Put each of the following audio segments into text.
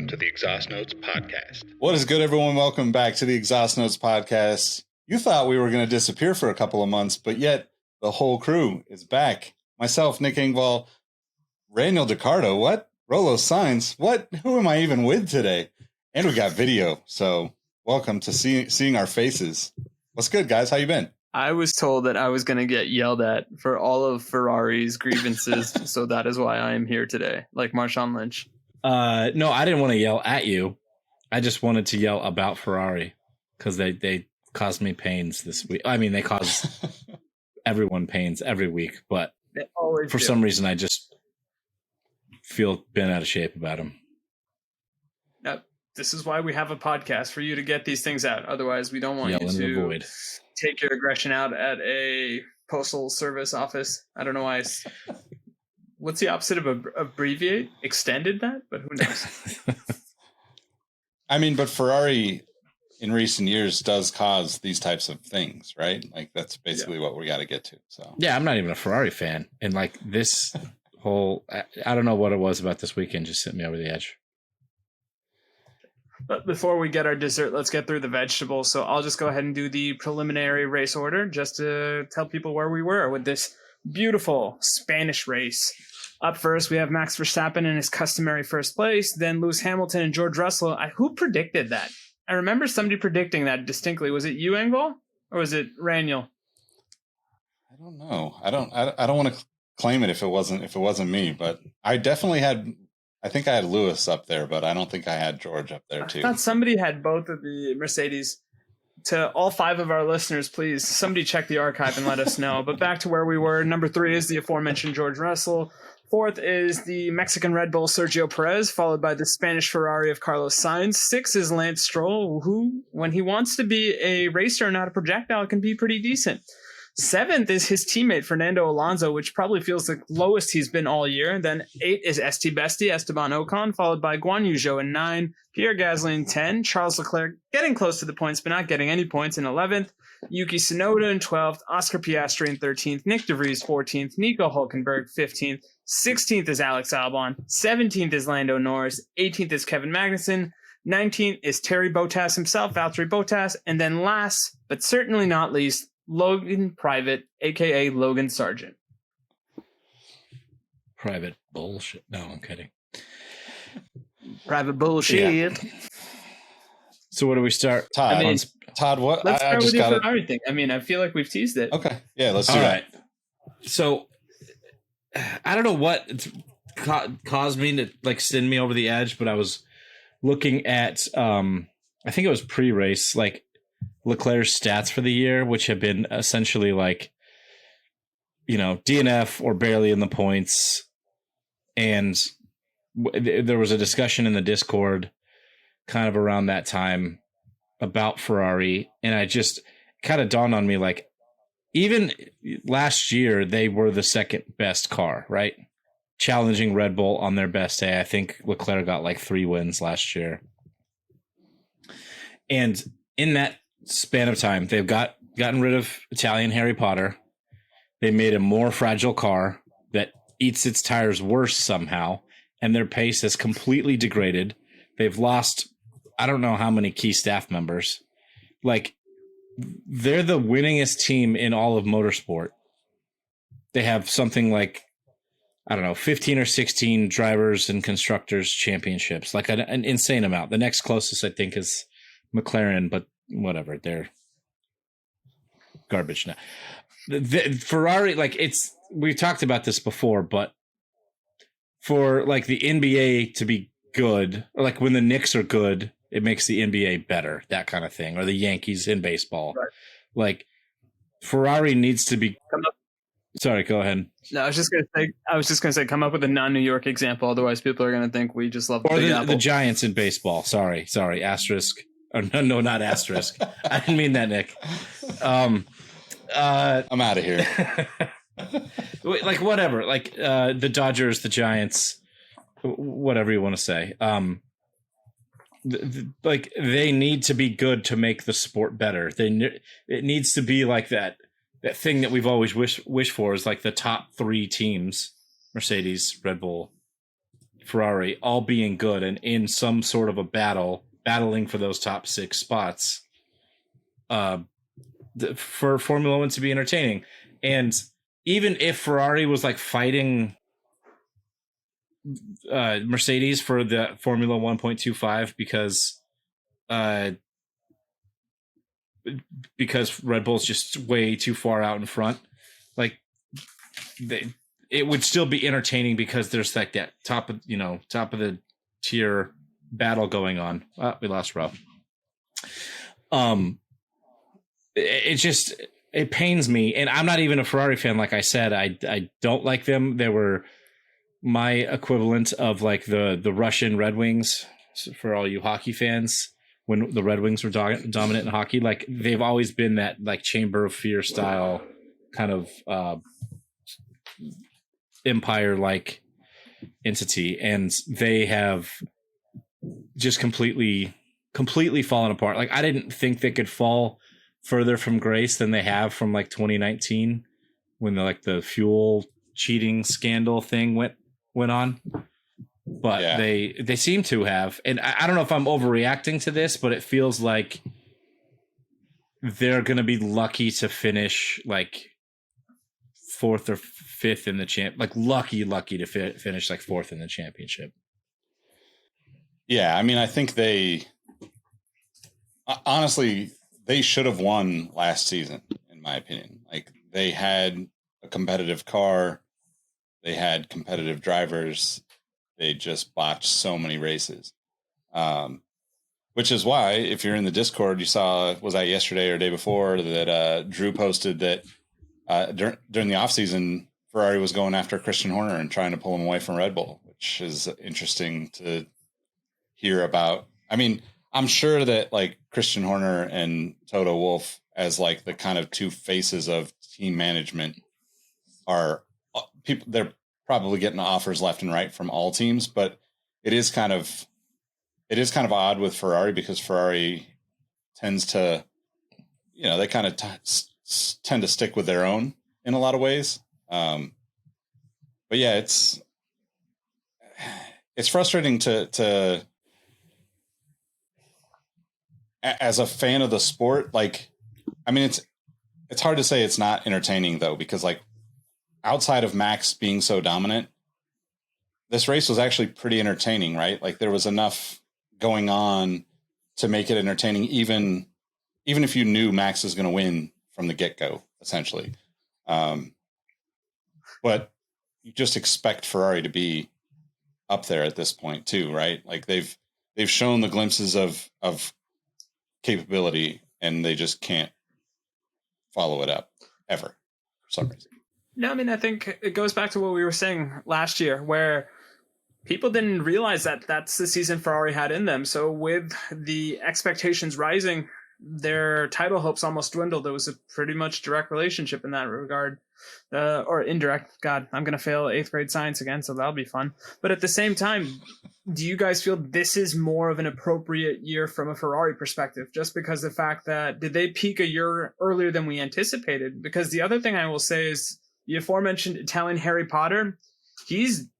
welcome to the Exhaust Notes Podcast. What is good, everyone? Welcome back to the Exhaust Notes Podcast. You thought we were going to disappear for a couple of months, but yet the whole crew is back. Myself, Nick Engvall, Raniel DiCardo, what? Rolo Sainz, what? Who am I even with today? And we got video, so welcome to seeing our faces. What's good, guys? How you been? I was told that I was going to get yelled at for all of Ferrari's grievances, so that is why I am here today, like Marshawn Lynch. No, I didn't want to yell at you. I just wanted to yell about Ferrari because they caused me pains this week. I mean, they cause everyone pains every week, but for some reason, I just feel bent out of shape about them. This is why we have a podcast, for you to get these things out. Otherwise, we don't want you to take your aggression out at a postal service office. I don't know why. What's the opposite of abbreviate? Extended that? But who knows? I mean, but Ferrari in recent years does cause these types of things, right? Like that's basically what we got to get to. So yeah, I'm not even a Ferrari fan. And like this whole, I don't know what it was about this weekend, just sent me over the edge. But before we get our dessert, let's get through the vegetables. So I'll just go ahead and do the preliminary race order just to tell people where we were with this beautiful Spanish race. Up first, we have Max Verstappen in his customary first place, then Lewis Hamilton and George Russell. Who predicted that? I remember somebody predicting that distinctly. Was it you, Engvall, or was it Raniel? I don't know. I don't want to claim it if it wasn't me, but I definitely had. I think I had Lewis up there, but I don't think I had George up there too. I thought somebody had both of the Mercedes. To all 5 of our listeners, please, somebody check the archive and let us know. But back to where we were. Number 3 is the aforementioned George Russell. 4th is the Mexican Red Bull Sergio Perez, followed by the Spanish Ferrari of Carlos Sainz. 6 is Lance Stroll, who, when he wants to be a racer, not a projectile, can be pretty decent. 7th is his teammate, Fernando Alonso, which probably feels the lowest he's been all year. Then 8 is ST Bestie, Esteban Ocon, followed by Guan Yu Zhou in 9, Pierre Gasly in 10, Charles Leclerc getting close to the points, but not getting any points in 11th, Yuki Tsunoda in 12th, Oscar Piastri in 13th, Nick DeVries 14th, Nico Hulkenberg 15th, 16th is Alex Albon, 17th is Lando Norris, 18th is Kevin Magnussen, 19th is Terry Bottas himself, Valtteri Bottas, and then last, but certainly not least, Logan Private, a.k.a. Logan Sargent. Private bullshit. No, I'm kidding. Private bullshit. Yeah. So where do we start? Todd, what? Let's start with your Ferrari thing. I mean, I feel like we've teased it. Okay. Yeah, let's do that. So I don't know what caused me to like send me over the edge, but I was looking at, I think it was pre-race, like, Leclerc's stats for the year, which have been essentially like, you know, DNF or barely in the points. And there was a discussion in the Discord kind of around that time about Ferrari. And I just kind of dawned on me, like, even last year, they were the second best car, right? Challenging Red Bull on their best day. I think Leclerc got like 3 wins last year. And in that span of time, they've gotten rid of Italian Harry Potter. They made a more fragile car that eats its tires worse somehow, and their pace has completely degraded. They've lost I don't know how many key staff members. Like, they're the winningest team in all of motorsport. They have something like, I don't know, 15 or 16 drivers and constructors championships, like an insane amount. The next closest, I think, is McLaren, but whatever, they're garbage now. The Ferrari, like, we've talked about this before, but for like the NBA to be good, or like when the Knicks are good, it makes the NBA better, that kind of thing, or the Yankees in baseball. Right. Like, Ferrari needs to be. Sorry, go ahead. No, I was just gonna say, come up with a non-New York example. Otherwise, people are gonna think we just love the Big Apple. The Giants in baseball. Sorry, asterisk. Or no, not asterisk. I didn't mean that, Nick. I'm out of here. Like, whatever. Like, the Dodgers, the Giants, whatever you want to say. Like, they need to be good to make the sport better. It needs to be like that thing that we've always wished for, is like the top 3 teams: Mercedes, Red Bull, Ferrari all being good and in some sort of a battling for those top 6 spots for Formula One to be entertaining. And even if Ferrari was like fighting Mercedes for the Formula 1.25 because Red Bull's just way too far out in front, like it would still be entertaining because there's like that top of the tier battle going on. We lost Row. It pains me, and I'm not even a Ferrari fan. Like I said, I don't like them. They were my equivalent of like the Russian Red Wings for all you hockey fans. When the Red Wings were dominant in hockey, like they've always been that like Chamber of Fear style kind of empire like entity, and they have just completely fallen apart. Like I didn't think they could fall further from grace than they have from like 2019 when the fuel cheating scandal thing went on. But yeah, they seem to have, and I don't know if I'm overreacting to this, but it feels like they're going to be lucky to finish like 4th or 5th in the champ, like lucky to finish like 4th in the championship. Yeah, I mean, I think they honestly should have won last season, in my opinion. Like they had a competitive car, they had competitive drivers. They just botched so many races, which is why if you're in the Discord, you saw, was that yesterday or day before, that Drew posted that during the offseason, Ferrari was going after Christian Horner and trying to pull him away from Red Bull, which is interesting to hear about. I mean, I'm sure that like Christian Horner and Toto Wolff as like the kind of two faces of team management are people. They're probably getting offers left and right from all teams, but it is kind of odd with Ferrari because Ferrari tends to, they kind of tend to stick with their own in a lot of ways. But yeah, it's frustrating to as a fan of the sport. Like, I mean, it's hard to say it's not entertaining though, because like, outside of Max being so dominant, this race was actually pretty entertaining, right? Like there was enough going on to make it entertaining, even if you knew Max was going to win from the get-go, essentially. But you just expect Ferrari to be up there at this point too, right? Like they've shown the glimpses of capability, and they just can't follow it up ever for some reason. No, I mean, I think it goes back to what we were saying last year, where people didn't realize that that's the season Ferrari had in them. So with the expectations rising, their title hopes almost dwindled. There was a pretty much direct relationship in that regard, or indirect. God, I'm going to fail 8th grade science again, so that'll be fun. But at the same time, do you guys feel this is more of an appropriate year from a Ferrari perspective, just because of the fact that did they peak a year earlier than we anticipated? Because the other thing I will say is, the aforementioned Italian Harry Potter, he's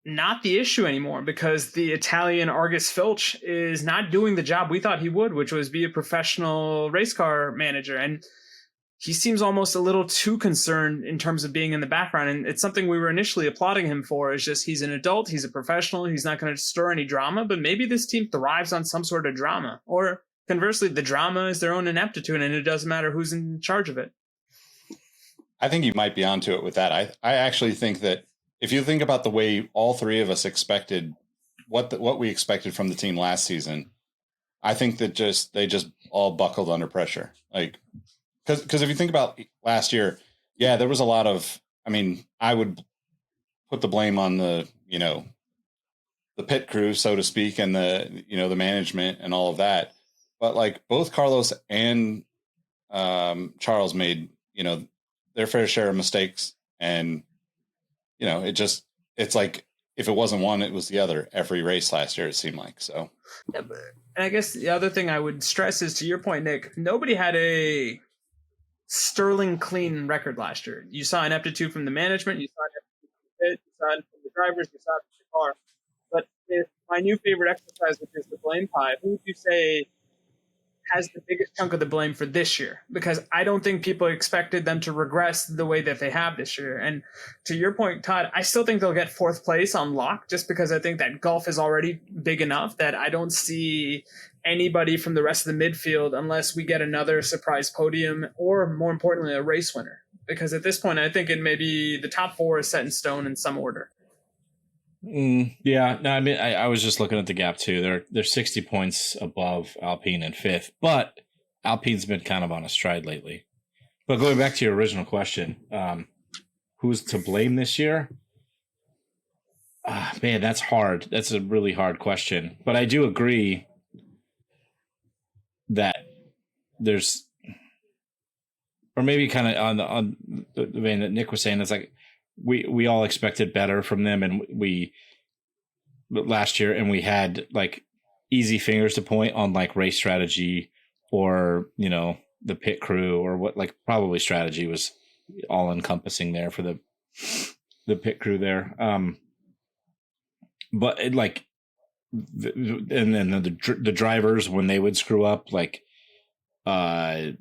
not the issue anymore because the Italian Argus Filch is not doing the job we thought he would, which was be a professional race car manager. And he seems almost a little too concerned in terms of being in the background. And it's something we were initially applauding him for, is just he's an adult, he's a professional, he's not going to stir any drama, but maybe this team thrives on some sort of drama. Or conversely, the drama is their own ineptitude and it doesn't matter who's in charge of it. I think you might be onto it with that. I actually think that if you think about the way all three of us expected what we expected from the team last season, I think that they just all buckled under pressure. Like, because if you think about last year, yeah, there was a lot of, I mean, I would put the blame on the pit crew, so to speak, and the management and all of that. But like both Carlos and Charles made, their fair share of mistakes, and it's like if it wasn't one, it was the other every race last year, it seemed like. So yeah, and I guess the other thing I would stress is, to your point, Nick, nobody had a sterling clean record last year. You saw ineptitude from the management, you saw ineptitude from the pit, you saw it from the drivers, you saw it from the car. my new favorite exercise, which is the blame pie. Who would you say has the biggest chunk of the blame for this year? Because I don't think people expected them to regress the way that they have this year. And to your point, Todd, I still think they'll get fourth place on lock, just because I think that golf is already big enough that I don't see anybody from the rest of the midfield unless we get another surprise podium or, more importantly, a race winner. Because at this point, I think it may be the top four is set in stone in some order. Yeah, no, I mean, I was just looking at the gap too. They're 60 points above Alpine in fifth, but Alpine's been kind of on a stride lately. But going back to your original question, who's to blame this year? Man, that's hard. That's a really hard question. But I do agree that there's, or maybe kind of on the vein that Nick was saying, it's like, we all expected better from them, and we last year, and we had like easy fingers to point on like race strategy or, you know, the pit crew or what, like probably strategy was all encompassing there for the pit crew there. But it like, and then the drivers, when they would screw up, like Charles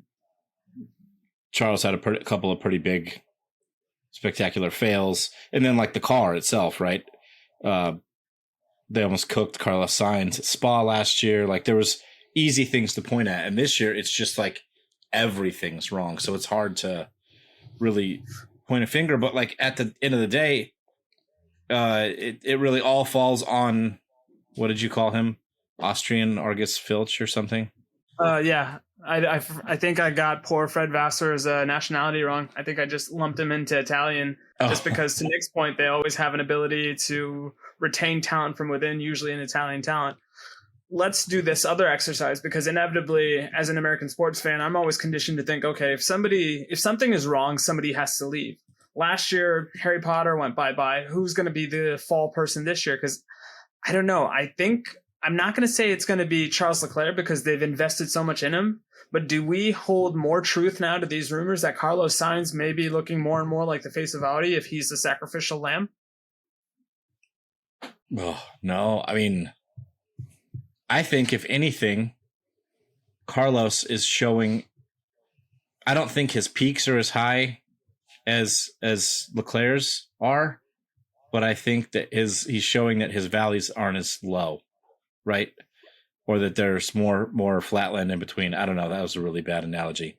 had a couple of pretty big spectacular fails, and then like the car itself, right? They almost cooked Carlos Sainz at Spa last year. Like there was easy things to point at, and this year it's just like everything's wrong. So it's hard to really point a finger. But like at the end of the day, it really all falls on, what did you call him? Austrian Argus Filch or something? Yeah. I think I got poor Fred Vassar's nationality wrong. I think I just lumped him into Italian just because, to Nick's point, they always have an ability to retain talent from within, usually an Italian talent. Let's do this other exercise, because inevitably, as an American sports fan, I'm always conditioned to think, okay, if something is wrong, somebody has to leave. Last year, Harry Potter went bye-bye. Who's going to be the fall person this year? Because I don't know. I think I'm not going to say it's going to be Charles Leclerc because they've invested so much in him. But do we hold more truth now to these rumors that Carlos Sainz may be looking more and more like the face of Audi if he's the sacrificial lamb? Oh, no. I mean, I think if anything, Carlos is showing. I don't think his peaks are as high as Leclerc's are, but I think that he's showing that his valleys aren't as low, right? Or that there's more flatland in between. I don't know. That was a really bad analogy,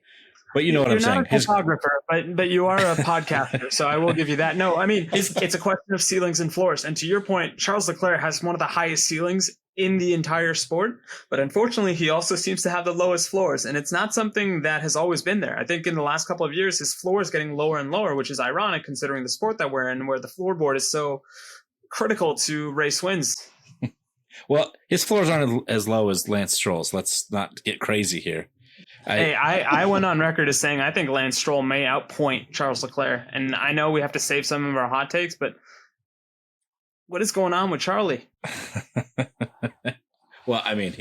but you know what I'm saying. You're not a photographer, but you are a podcaster, so I will give you that. No, I mean, it's a question of ceilings and floors. And to your point, Charles Leclerc has one of the highest ceilings in the entire sport, but unfortunately, he also seems to have the lowest floors, and it's not something that has always been there. I think in the last couple of years, his floor is getting lower and lower, which is ironic considering the sport that we're in, where the floorboard is so critical to race wins. Well, his floors aren't as low as Lance Stroll's. Let's not get crazy here. I went on record as saying I think Lance Stroll may outpoint Charles Leclerc, and I know we have to save some of our hot takes, but what is going on with Charlie? Well, I mean,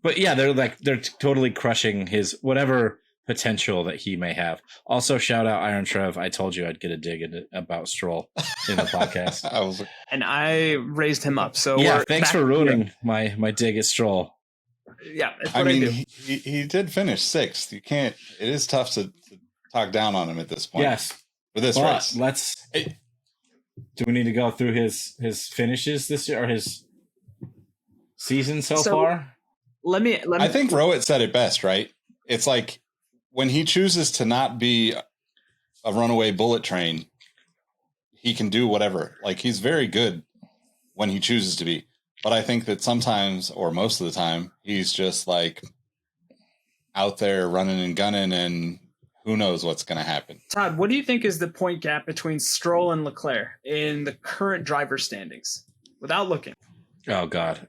they're totally crushing his whatever potential that he may have. Also, shout out Iron Trev. I told you I'd get a dig about Stroll in the podcast. And I raised him up. So yeah, thanks for ruining my dig at Stroll. Yeah, I mean, he did finish sixth. You can't. It is tough to talk down on him at this point. Yes, for this race. Do we need to go through his finishes this year or his season so far? Let me. I think Rohit said it best, right? It's like when he chooses to not be a runaway bullet train, he can do whatever. Like, he's very good when he chooses to be. But I think that sometimes, or most of the time, he's just like out there running and gunning, and who knows what's going to happen. Todd, what do you think is the point gap between Stroll and Leclerc in the current driver standings? Without looking. Oh, God.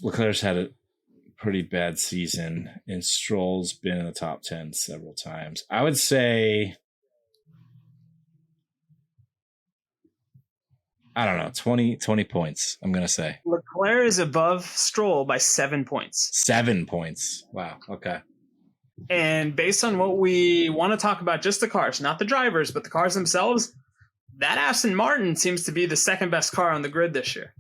Leclerc's had a pretty bad season, and Stroll's been in the top 10 several times. I would say, I don't know, 20 points, I'm going to say. Leclerc is above Stroll by 7 points. 7 points. Wow. Okay. And based on what we want to talk about, just the cars, not the drivers, but the cars themselves, that Aston Martin seems to be the second best car on the grid this year.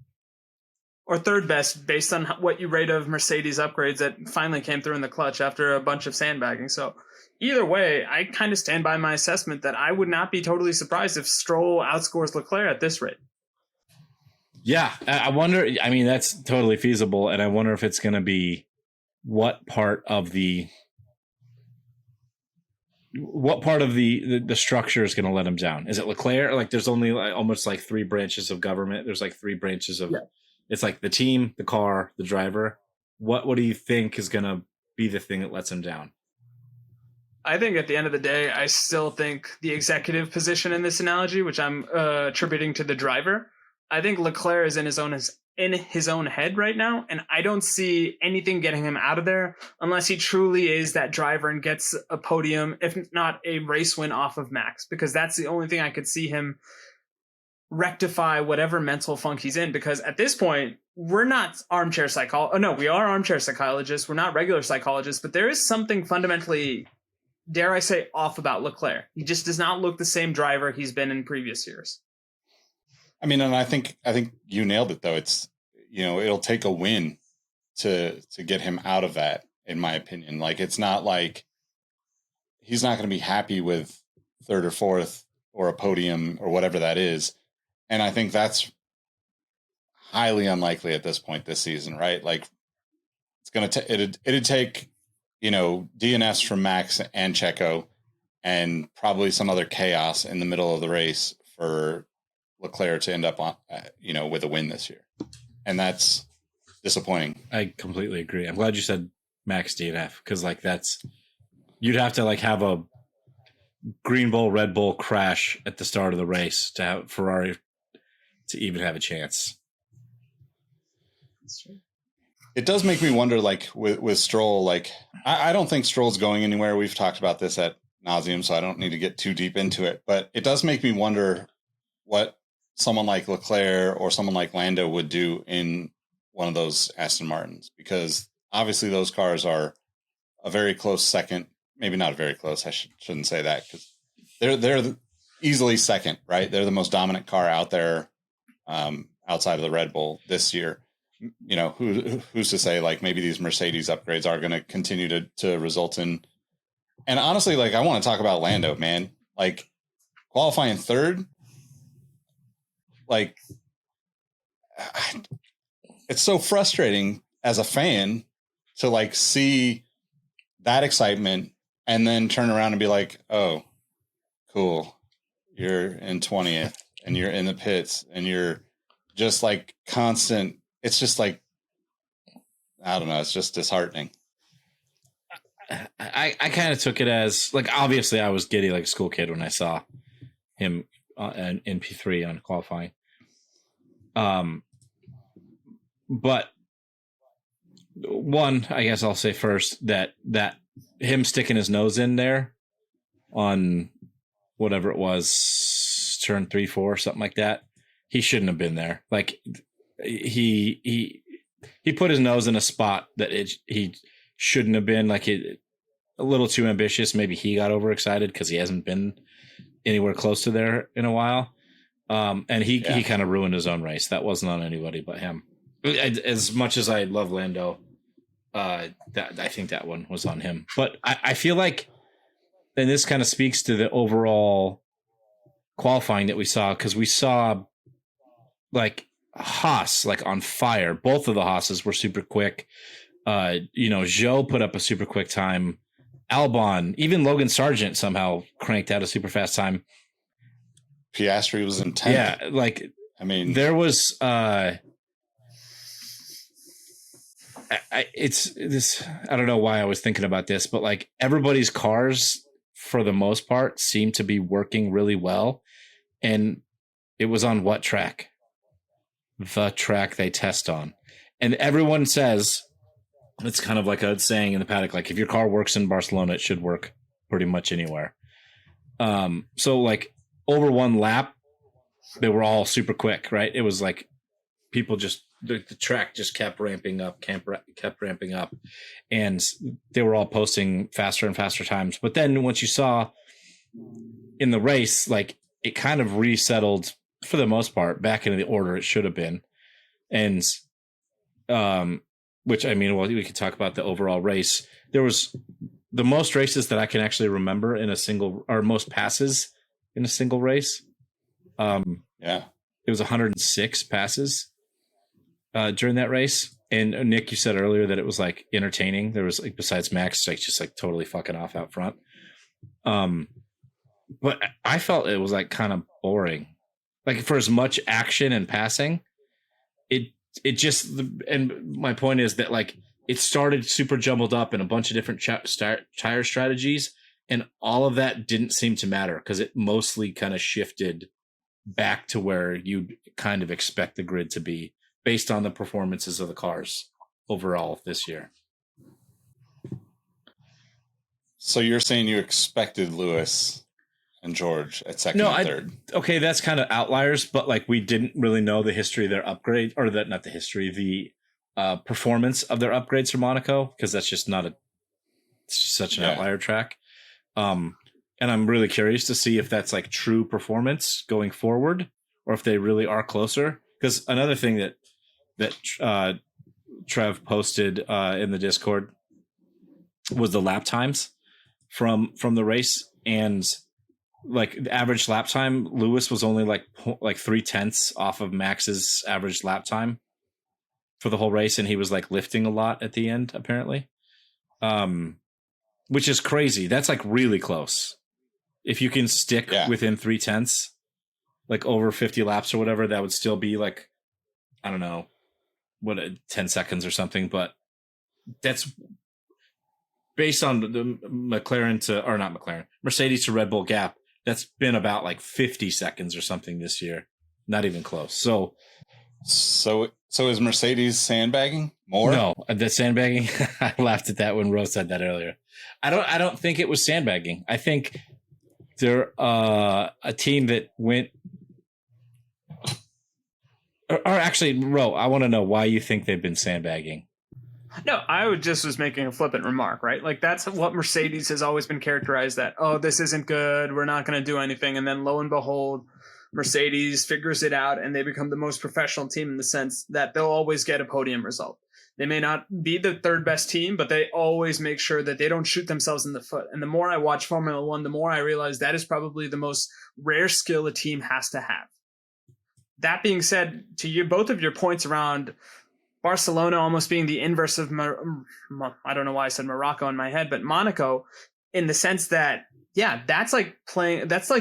Or third best based on what you rate of Mercedes upgrades that finally came through in the clutch after a bunch of sandbagging. So either way, I kind of stand by my assessment that I would not be totally surprised if Stroll outscores Leclerc at this rate. Yeah, I wonder. I mean, that's totally feasible, and I wonder if it's going to be what part of the structure is going to let him down. Is it Leclerc? Like, there's only almost like three branches of government. There's like three branches of. Yeah. It's like the team, the car, the driver. What do you think is going to be the thing that lets him down? I think at the end of the day, I still think the executive position in this analogy, which I'm attributing to the driver, I think Leclerc is in his own head right now, and I don't see anything getting him out of there unless he truly is that driver and gets a podium, if not a race win off of Max, because that's the only thing I could see him rectify whatever mental funk he's in. Because at this point, we're not armchair psychologists. No, we are armchair psychologists. We're not regular psychologists, but there is something fundamentally, dare I say, off about Leclerc. He just does not look the same driver he's been in previous years. I mean, and I think you nailed it though. It's, it'll take a win to get him out of that, in my opinion. Like, it's not like he's not going to be happy with third or fourth or a podium or whatever that is. And I think that's highly unlikely at this point this season, right? Like, it's going to it'd take, DNFs from Max and Checo and probably some other chaos in the middle of the race for Leclerc to end up on, with a win this year. And that's disappointing. I completely agree. I'm glad you said Max DNF, because you'd have to have a Green Bull, Red Bull crash at the start of the race to have Ferrari to even have a chance. That's true. It does make me wonder, with Stroll, I don't think Stroll's going anywhere. We've talked about this at nauseum, so I don't need to get too deep into it. But it does make me wonder what someone like Leclerc or someone like Lando would do in one of those Aston Martins, because obviously those cars are a very close second. Maybe not very close. I shouldn't say that, because they're easily second, right? They're the most dominant car out there, outside of the Red Bull this year. Who's to say maybe these Mercedes upgrades are going to continue to result in. And honestly, I want to talk about Lando, man. Qualifying third, it's so frustrating as a fan to see that excitement and then turn around and be like, oh, cool, you're in 20th and you're in the pits and you're just constant. It's just I don't know. It's just disheartening. I kind of took it as obviously I was giddy like a school kid when I saw him in P3 on qualifying. But one, I guess I'll say first that him sticking his nose in there on whatever it was, turn 3-4, something like that, he shouldn't have been there. He put his nose in a spot that he shouldn't have been. A little too ambitious. Maybe he got overexcited because he hasn't been anywhere close to there in a while. And he kind of ruined his own race. That wasn't on anybody but him. As much as I love Lando, I think that one was on him. But I feel like, and this kind of speaks to the overall qualifying that we saw, because we saw Haas on fire. Both of the Haas's were super quick. Zhou put up a super quick time. Albon, even Logan Sargent somehow cranked out a super fast time. Piastri was in 10th. Yeah, there was it's this. I don't know why I was thinking about this, but everybody's cars for the most part seem to be working really well. And it was on what track? The track they test on. And everyone says, it's kind of like a saying in the paddock, if your car works in Barcelona, it should work pretty much anywhere. So over one lap, they were all super quick, right? It was people just, the track just kept ramping up, and they were all posting faster and faster times. But then once you saw in the race, it kind of resettled for the most part back into the order it should have been. And which, I mean, well, we could talk about the overall race. There was the most races that I can actually remember in a single, or most passes in a single race. Yeah. It was 106 passes during that race. And Nick, you said earlier that it was like entertaining. There was like, besides Max, like just like totally fucking off out front. But I felt it was like kind of boring. Like for as much action and passing, it just, and my point is that like it started super jumbled up in a bunch of different tire strategies, and all of that didn't seem to matter because it mostly kind of shifted back to where you kind of expect the grid to be based on the performances of the cars overall this year. So you're saying you expected Lewis and George at second and third? Okay, that's kind of outliers, but like we didn't really know the history of their upgrade, or that not the history, the performance of their upgrades for Monaco, because that's just not such an outlier track. And I'm really curious to see if that's like true performance going forward, or if they really are closer. Because another thing that Trev posted in the Discord was the lap times from the race, and like the average lap time, Lewis was only like 0.3 off of Max's average lap time for the whole race, and he was like lifting a lot at the end apparently, which is crazy. That's like really close. If you can stick within 0.3, like over 50 laps or whatever, that would still be like, I don't know, 10 seconds or something, but that's based on the Mercedes to Red Bull gap. That's been about like 50 seconds or something this year. Not even close. So is Mercedes sandbagging more? No, the sandbagging. I laughed at that when Rose said that earlier. I don't think it was sandbagging. I think they're a team that went. Or actually, Ro, I want to know why you think they've been sandbagging. No, I was making a flippant remark, right? Like that's what Mercedes has always been characterized that, oh, this isn't good, we're not going to do anything. And then lo and behold, Mercedes figures it out and they become the most professional team in the sense that they'll always get a podium result. They may not be the third best team, but they always make sure that they don't shoot themselves in the foot. And the more I watch Formula One, the more I realize that is probably the most rare skill a team has to have. That being said, to both of your points around Barcelona almost being the inverse of, I don't know why I said Morocco in my head, but Monaco, in the sense that, yeah, that's like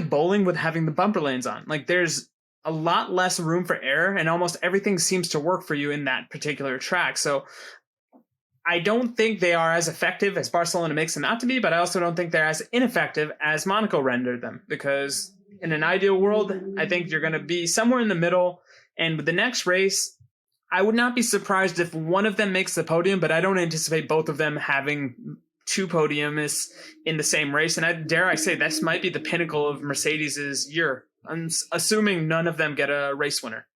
bowling with having the bumper lanes on. Like there's a lot less room for error and almost everything seems to work for you in that particular track. So I don't think they are as effective as Barcelona makes them out to be, but I also don't think they're as ineffective as Monaco rendered them, because in an ideal world, I think you're going to be somewhere in the middle. And with the next race, I would not be surprised if one of them makes the podium, but I don't anticipate both of them having two podiums in the same race. And dare I say, this might be the pinnacle of Mercedes' year. I'm assuming none of them get a race winner.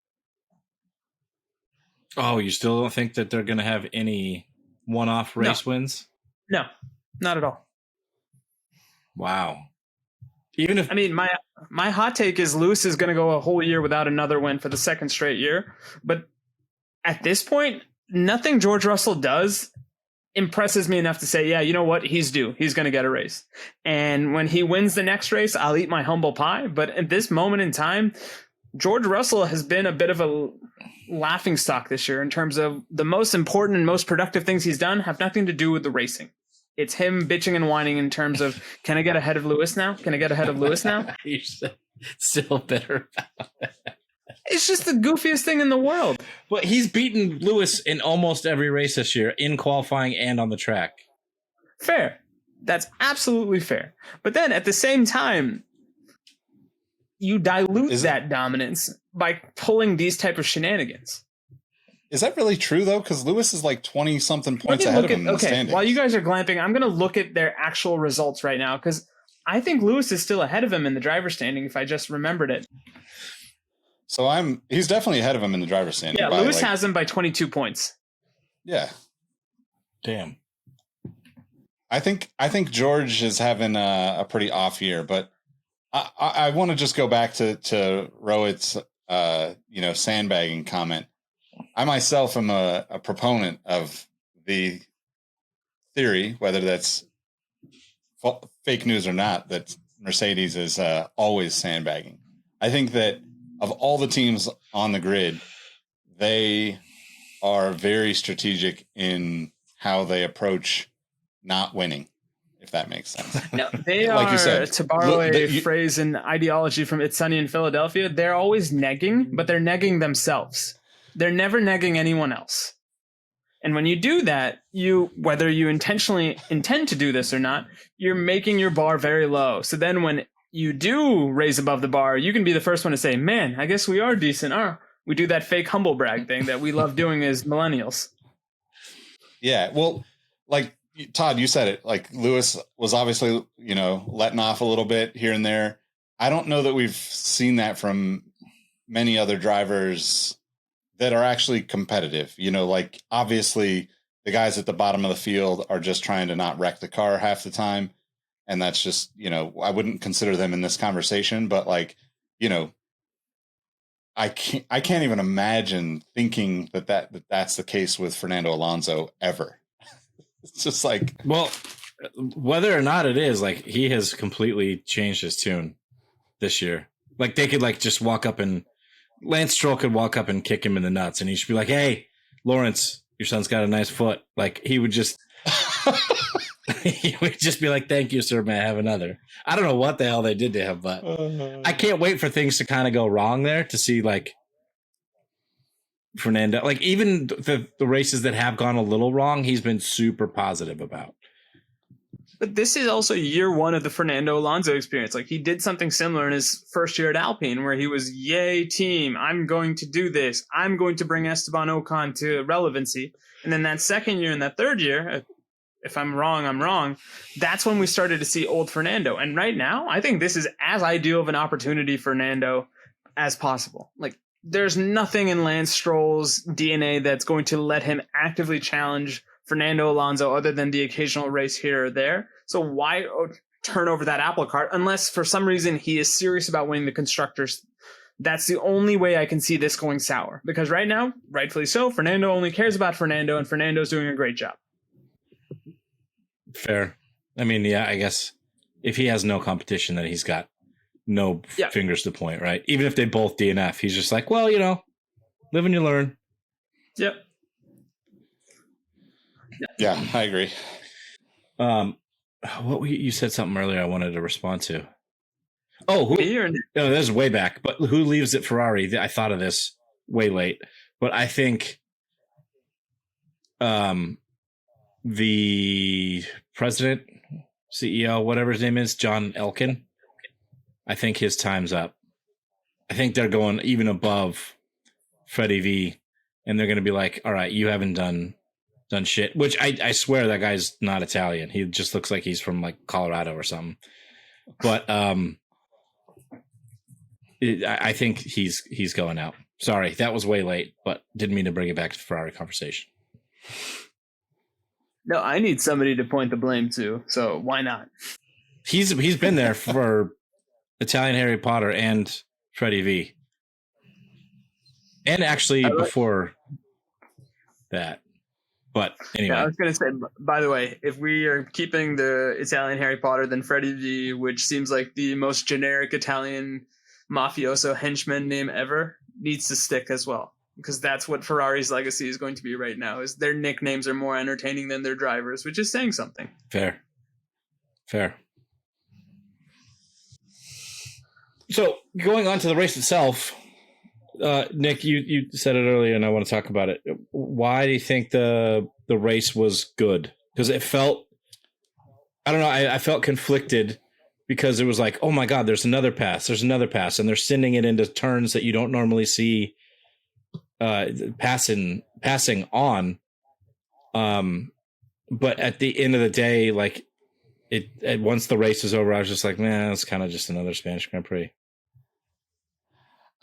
Oh, you still don't think that they're going to have any one-off race wins? No, not at all. Wow. Even if, I mean, my hot take is Lewis is going to go a whole year without another win for the second straight year. But at this point, nothing George Russell does impresses me enough to say, yeah, you know what? He's due. He's going to get a race. And when he wins the next race, I'll eat my humble pie. But at this moment in time, George Russell has been a bit of a laughing stock this year in terms of the most important and most productive things he's done have nothing to do with the racing. It's him bitching and whining in terms of, can I get ahead of Lewis now? Can I get ahead of Lewis now? You're still bitter about it. It's just the goofiest thing in the world. Well, he's beaten Lewis in almost every race this year, in qualifying and on the track. Fair. That's absolutely fair. But then at the same time, you dilute that dominance by pulling these type of shenanigans. Is that really true, though? Because Lewis is like 20-something points ahead of him in the standings. While you guys are glamping, I'm going to look at their actual results right now, because I think Lewis is still ahead of him in the driver's standing, if I just remembered it. So he's definitely ahead of him in the driver's standing. Yeah, Lewis has him by 22 points. Yeah. Damn. I think George is having a pretty off year, but I want to just go back to Rohit's sandbagging comment. I myself am a proponent of the theory, whether that's fake news or not, that Mercedes is always sandbagging. I think that of all the teams on the grid, they are very strategic in how they approach not winning, if that makes sense. No, they Like are, you said, to borrow a phrase and ideology from It's Sunny in Philadelphia, they're always negging, but they're negging themselves. They're never negging anyone else. And when you do that, whether you intentionally intend to do this or not, you're making your bar very low. So then when you do raise above the bar, you can be the first one to say, man, I guess we are decent. We do that fake humble brag thing that we love doing as millennials. Yeah, well, like Todd, you said it. Like Lewis was obviously, letting off a little bit here and there. I don't know that we've seen that from many other drivers that are actually competitive. Like obviously the guys at the bottom of the field are just trying to not wreck the car half the time. And that's just, I wouldn't consider them in this conversation, but like, I can't even imagine thinking that's the case with Fernando Alonso ever. It's just like, well, whether or not it is, like, he has completely changed his tune this year. Like, they could just walk up and Lance Stroll could walk up and kick him in the nuts, and he should be like, "Hey, Lawrence, your son's got a nice foot." Like, he would just he would just be like, "Thank you, sir. May I have another?" I don't know what the hell they did to him, but I can't wait for things to kind of go wrong there to see like Fernando, like even the races that have gone a little wrong, he's been super positive about. But this is also year one of the Fernando Alonso experience. Like, he did something similar in his first year at Alpine, where he was, yay, team, I'm going to do this. I'm going to bring Esteban Ocon to relevancy. And then that second year and that third year, if I'm wrong, I'm wrong. That's when we started to see old Fernando. And right now, I think this is as ideal of an opportunity for Fernando as possible. Like, there's nothing in Lance Stroll's DNA that's going to let him actively challenge Fernando Alonso other than the occasional race here or there. So why turn over that apple cart unless for some reason he is serious about winning the constructors? That's the only way I can see this going sour, because right now, rightfully so, Fernando only cares about Fernando, and Fernando's doing a great job. Fair. I mean, yeah, I guess if he has no competition, then he's got no fingers to point, right? Even if they both DNF, he's just like, well, live and you learn. Yep. Yeah, I agree. What you said something earlier I wanted to respond to. Oh, this is way back. But who leaves at Ferrari? I thought of this way late, but I think the president, CEO, whatever his name is, John Elkann, I think his time's up. I think they're going even above Freddie V, and they're going to be like, all right, you haven't done shit, which I swear that guy's not Italian. He just looks like he's from like Colorado or something. But I think he's going out. Sorry, that was way late, but didn't mean to bring it back to the Ferrari conversation. No, I need somebody to point the blame to, so why not? He's been there for Italian Harry Potter and Freddie V. And actually before that. But anyway. Yeah, I was going to say, by the way, if we are keeping the Italian Harry Potter, then Freddie V, which seems like the most generic Italian mafioso henchman name ever, needs to stick as well. Because that's what Ferrari's legacy is going to be right now, is their nicknames are more entertaining than their drivers, which is saying something. Fair. So going on to the race itself, Nick, you said it earlier, and I want to talk about it. Why do you think the race was good? Because it felt, I don't know, I felt conflicted because it was like, oh my God, there's another pass, and they're sending it into turns that you don't normally see passing on. But at the end of the day, like once the race was over, I was just like, man, it's kind of just another Spanish Grand Prix.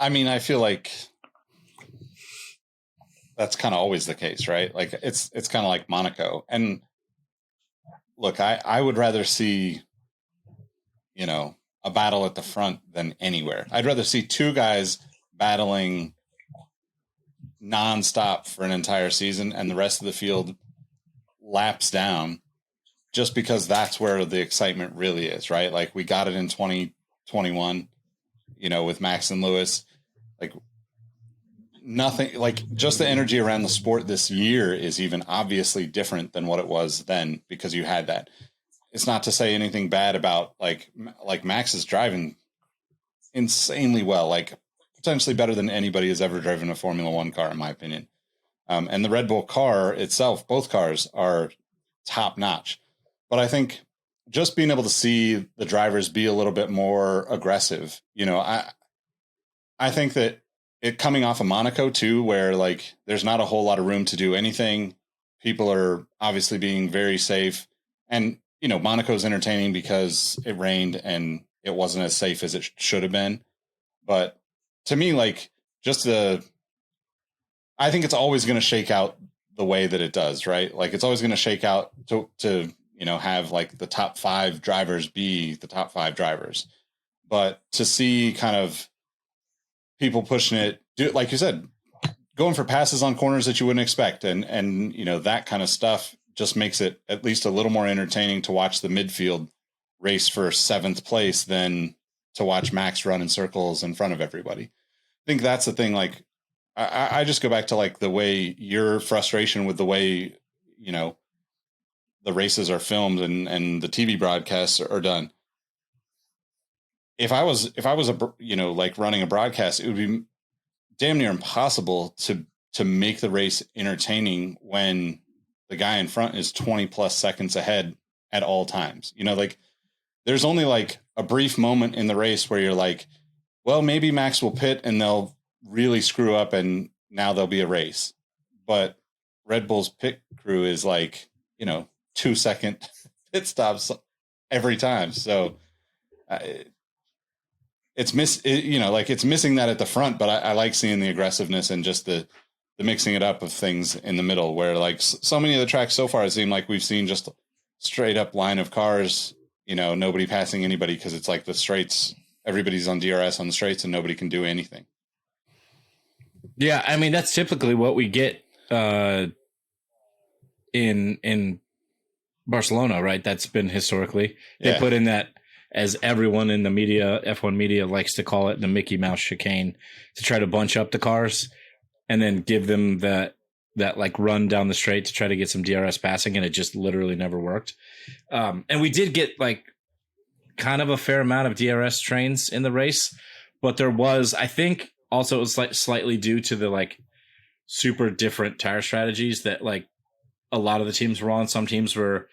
I mean, I feel like that's kind of always the case, right? Like it's kind of like Monaco. And look, I would rather see, a battle at the front than anywhere. I'd rather see two guys battling nonstop for an entire season and the rest of the field laps down, just because that's where the excitement really is, right? Like we got it in 2021, with Max and Lewis. Like nothing, like just the energy around the sport this year is even obviously different than what it was then, because you had that. It's not to say anything bad about like Max is driving insanely well, like potentially better than anybody has ever driven a Formula One car, in my opinion. And the Red Bull car itself, both cars are top notch. But I think just being able to see the drivers be a little bit more aggressive, I think that it coming off of Monaco too, where like there's not a whole lot of room to do anything. People are obviously being very safe. And, Monaco's entertaining because it rained and it wasn't as safe as it should have been. But to me, like I think it's always going to shake out the way that it does, right? Like it's always going to shake out to have like the top 5 drivers be the top 5 drivers. But to see kind of people pushing it, like you said, going for passes on corners that you wouldn't expect. And that kind of stuff just makes it at least a little more entertaining to watch the midfield race for 7th place than to watch Max run in circles in front of everybody. I think that's the thing. Like, I just go back to like the way your frustration with the way, the races are filmed and the TV broadcasts are done. If I was like running a broadcast, it would be damn near impossible to make the race entertaining when the guy in front is 20 plus seconds ahead at all times. Like there's only like a brief moment in the race where you're like, well, maybe Max will pit and they'll really screw up and now there'll be a race. But Red Bull's pit crew is like, 2-second pit stops every time. So it's missing that at the front, but I like seeing the aggressiveness and just the mixing it up of things in the middle, where like so many of the tracks so far, it seemed like we've seen just straight up line of cars, nobody passing anybody, because it's like the straights, everybody's on DRS on the straights and nobody can do anything. Yeah, I mean that's typically what we get in Barcelona, right? That's been historically. They put in that, as everyone in the media, F1 media likes to call it, the Mickey Mouse chicane, to try to bunch up the cars and then give them that like run down the straight to try to get some DRS passing, and it just literally never worked. And we did get like kind of a fair amount of DRS trains in the race, but there was, I think, also it was like slightly due to the like super different tire strategies that like a lot of the teams were on. Some teams were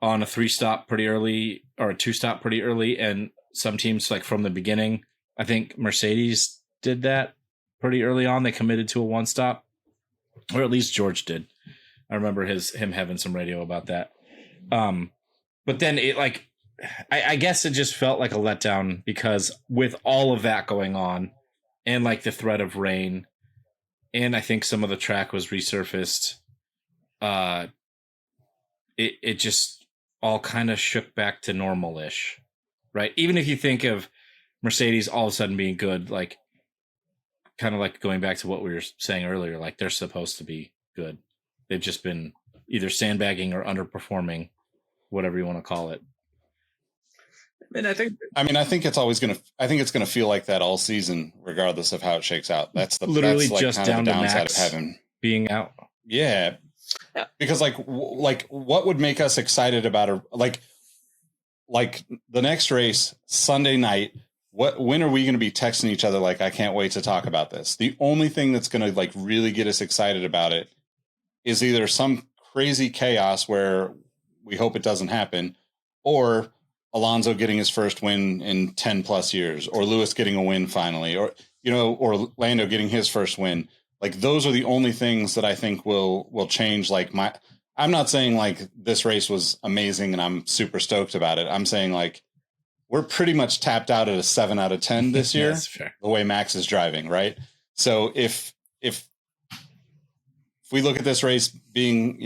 on a 3-stop pretty early or a 2-stop pretty early, and some teams like from the beginning. I think Mercedes did that pretty early on. They committed to a 1-stop, or at least George did. I remember him having some radio about that. But then it like, I guess it just felt like a letdown, because with all of that going on and like the threat of rain, and I think some of the track was resurfaced, it just all kind of shook back to normal-ish, right? Even if you think of Mercedes all of a sudden being good, like kind of like going back to what we were saying earlier, like they're supposed to be good. They've just been either sandbagging or underperforming, whatever you want to call it. I think it's always going to, I think it's going to feel like that all season, regardless of how it shakes out. That's literally like just kind down of the to downside Max of having being out. Yeah. Because like what would make us excited about like the next race Sunday night? When are we going to be texting each other like, I can't wait to talk about this? The only thing that's going to like really get us excited about it is either some crazy chaos where we hope it doesn't happen, or Alonso getting his first win in 10 plus years, or Lewis getting a win finally, or or Lando getting his first win. Like those are the only things that I think will change. Like I'm not saying like this race was amazing and I'm super stoked about it. I'm saying like we're pretty much tapped out at a 7 out of 10 this year. Yes, fair. The way Max is driving, right? So if we look at this race being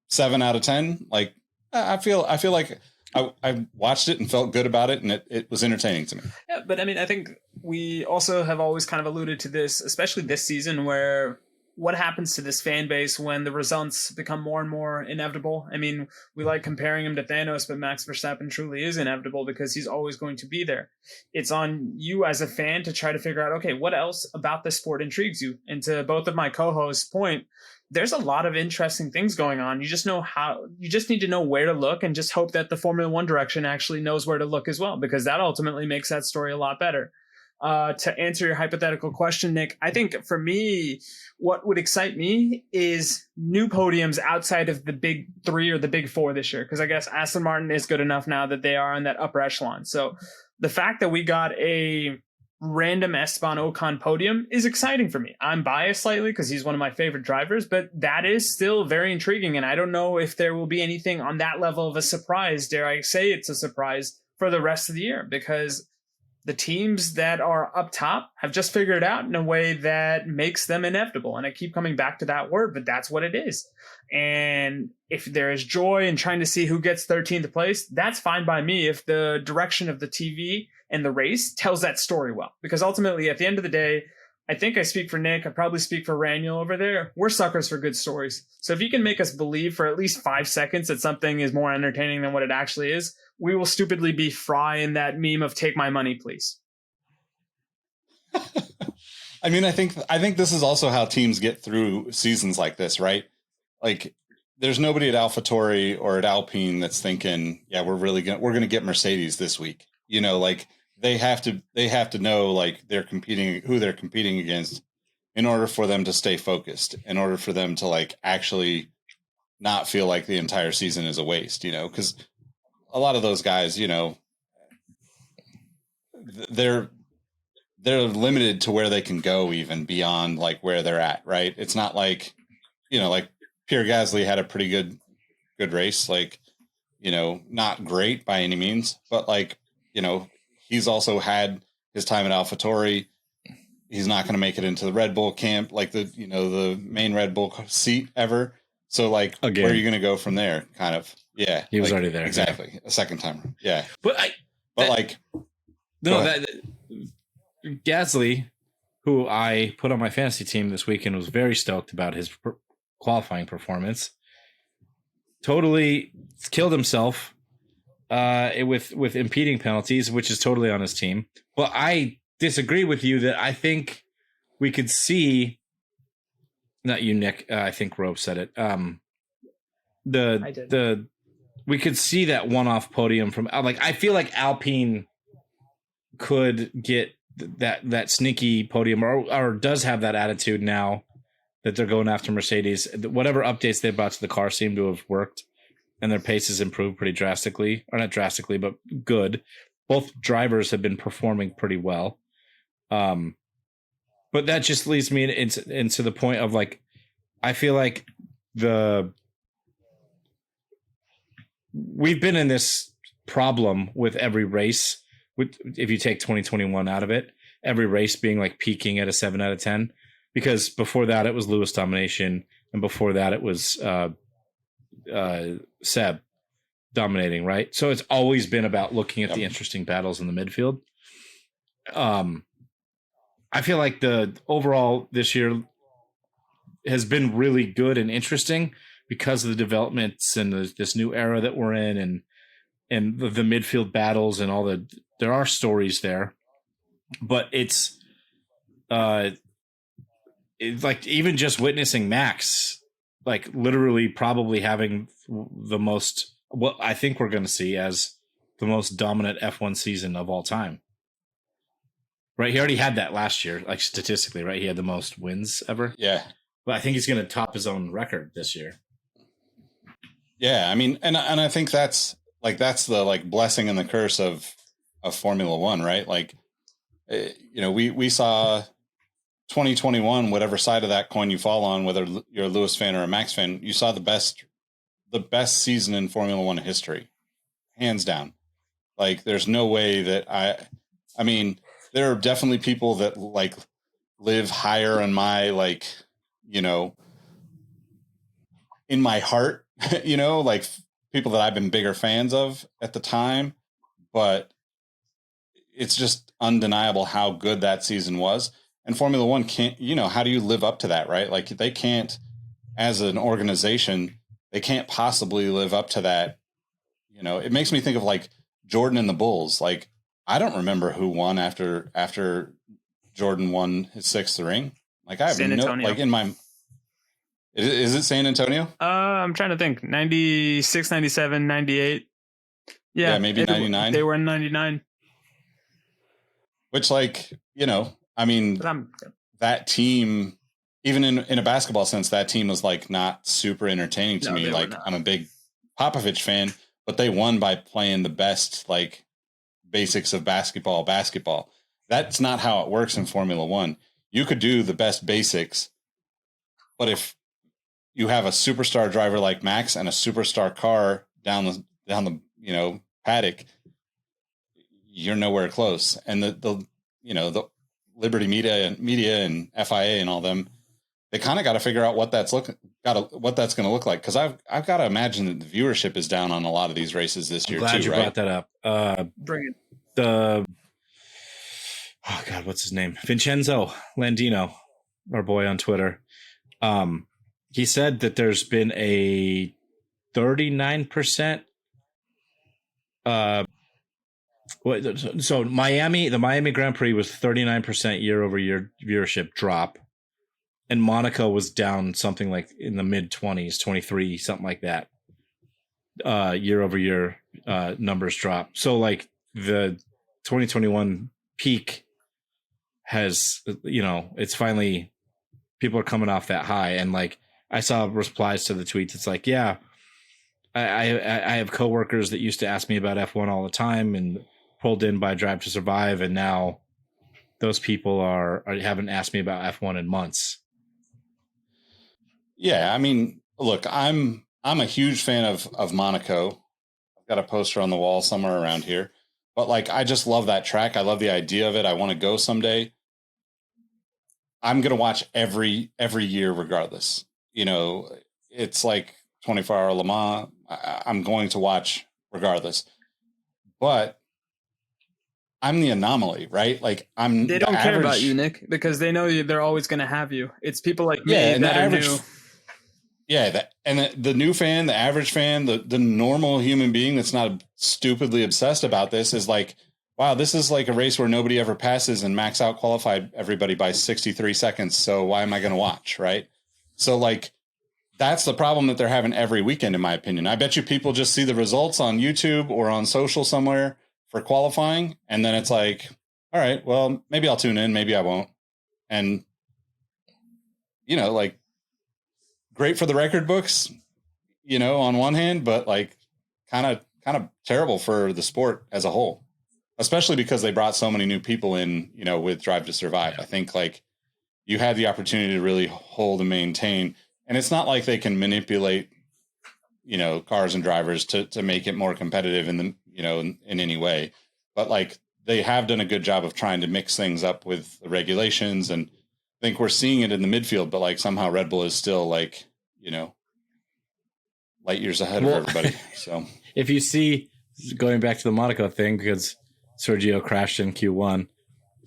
7 out of 10, like I feel like I watched it and felt good about it, and it was entertaining to me. Yeah, but I mean, I think we also have always kind of alluded to this, especially this season, where what happens to this fan base when the results become more and more inevitable. I mean, we like comparing him to Thanos, but Max Verstappen truly is inevitable because he's always going to be there. It's on you as a fan to try to figure out, okay, what else about this sport intrigues you? And to both of my co-hosts' point, there's a lot of interesting things going on. You just need to know where to look and just hope that the Formula One direction actually knows where to look as well, because that ultimately makes that story a lot better. To answer your hypothetical question, Nick, I think for me, what would excite me is new podiums outside of the big three or the big four this year. Because I guess Aston Martin is good enough now that they are in that upper echelon. So the fact that we got a random Esteban Ocon podium is exciting for me. I'm biased slightly because he's one of my favorite drivers, but that is still very intriguing. And I don't know if there will be anything on that level of a surprise, dare I say it's a surprise, for the rest of the year, because the teams that are up top have just figured it out in a way that makes them inevitable. And I keep coming back to that word, but that's what it is. And if there is joy in trying to see who gets 13th place, that's fine by me if the direction of the TV and the race tells that story well. Because ultimately, at the end of the day, I think I speak for Nick. I probably speak for Raniel over there. We're suckers for good stories. So if you can make us believe for at least 5 seconds that something is more entertaining than what it actually is, we will stupidly be Fry in that meme of "take my money, please." I mean, I think this is also how teams get through seasons like this, right? Like, there's nobody at AlphaTauri or at Alpine that's thinking, yeah, we're going to get Mercedes this week. You know, like they have to know like who they're competing against in order for them to stay focused, in order for them to like actually not feel like the entire season is a waste, you know, because a lot of those guys, you know, they're limited to where they can go even beyond like where they're at. Right. It's not like, you know, like Pierre Gasly had a pretty good race, like, you know, not great by any means, but like, you know, he's also had his time at AlphaTauri. He's not going to make it into the Red Bull camp, like the main Red Bull seat ever. So like, Again. Where are you going to go from there? Kind of. Yeah. He was already there. Exactly. Yeah. A second time. Yeah. That Gasly, who I put on my fantasy team this weekend, was very stoked about his qualifying performance. Totally killed himself with impeding penalties, which is totally on his team. Well, I disagree with you that I think we could see, not you, Nick, I think Rope said it. We could see that one-off podium from, like, I feel like Alpine could get that sneaky podium or does have that attitude now that they're going after Mercedes. Whatever updates they brought to the car seem to have worked, and their pace has improved pretty drastically, or not drastically, but good. Both drivers have been performing pretty well. But that just leads me into the point of like, I feel like we've been in this problem with every race. If you take 2021 out of it, every race being like peaking at a 7 out of 10, because before that it was Lewis domination, and before that it was Seb dominating, right? So it's always been about looking at the interesting battles in the midfield. I feel like the overall this year has been really good and interesting because of the developments and this new era that we're in, and the midfield battles and all there are stories there, but it's like even just witnessing Max, like literally probably having the most, what I think we're going to see as the most dominant F1 season of all time. Right. He already had that last year, like statistically, right? He had the most wins ever. Yeah. But I think he's going to top his own record this year. Yeah. I mean, and I think that's the like blessing and the curse of Formula One, right? Like, you know, we saw 2021, whatever side of that coin you fall on, whether you're a Lewis fan or a Max fan, you saw the best season in Formula One history, hands down. Like, there's no way that I mean, there are definitely people that like live higher on my, like, you know, in my heart, you know, like people that I've been bigger fans of at the time, but it's just undeniable how good that season was. And Formula One can't, how do you live up to that, right? Like they can't, as an organization, they can't possibly live up to that. It makes me think of like Jordan and the Bulls. Like, I don't remember who won after Jordan won his 6th ring. Like I have San Antonio. like in my, is it San Antonio? I'm trying to think. 96, 97, 98. Yeah, maybe 99. They were in 99. Which, like, I mean, that team, even in a basketball sense, that team was like not super entertaining to me. Like, I'm a big Popovich fan, but they won by playing the best, like, basics of basketball. That's not how it works in Formula One. You could do the best basics, but if you have a superstar driver like Max and a superstar car down the paddock, you're nowhere close. And the Liberty Media and FIA and all them, they kind of got to figure out what that's going to look like. Cause I've got to imagine that the viewership is down on a lot of these races this year. Glad you brought that up. Bring it. Oh God, what's his name? Vincenzo Landino, our boy on Twitter. He said that there's been a 39%. So the Miami Grand Prix was 39% year over year viewership drop, and Monaco was down something like in the mid 20s, 23, something like that. Year over year numbers drop. So like the 2021 peak has, it's finally, people are coming off that high, and like I saw replies to the tweets. It's like, yeah, I have coworkers that used to ask me about F1 all the time and pulled in by Drive to Survive, and now those people haven't asked me about F1 in months. Yeah, I mean, look, I'm a huge fan of Monaco. I've got a poster on the wall somewhere around here, but like I just love that track. I love the idea of it. I want to go someday. I'm gonna watch every year regardless. It's like 24-hour Le Mans. I'm going to watch regardless, but I'm the anomaly, right? Like They don't care about you, Nick, because they know they're always going to have you. It's people like me that are new. Yeah, the new fan, the average fan, the normal human being that's not stupidly obsessed about this is like, wow, this is like a race where nobody ever passes, and Max out qualified everybody by 63 seconds. So why am I going to watch, right? So like, that's the problem that they're having every weekend, in my opinion. I bet you people just see the results on YouTube or on social somewhere for qualifying, and then it's like, all right, well, maybe I'll tune in, maybe I won't. And like, great for the record books, on one hand, but like kind of terrible for the sport as a whole, especially because they brought so many new people in, with Drive to Survive. I think like you had the opportunity to really hold and maintain, and it's not like they can manipulate, cars and drivers to make it more competitive in the, in any way, but like they have done a good job of trying to mix things up with the regulations. And I think we're seeing it in the midfield, but like somehow Red Bull is still like, light years ahead of everybody. So if you see, going back to the Monaco thing, because Sergio crashed in Q1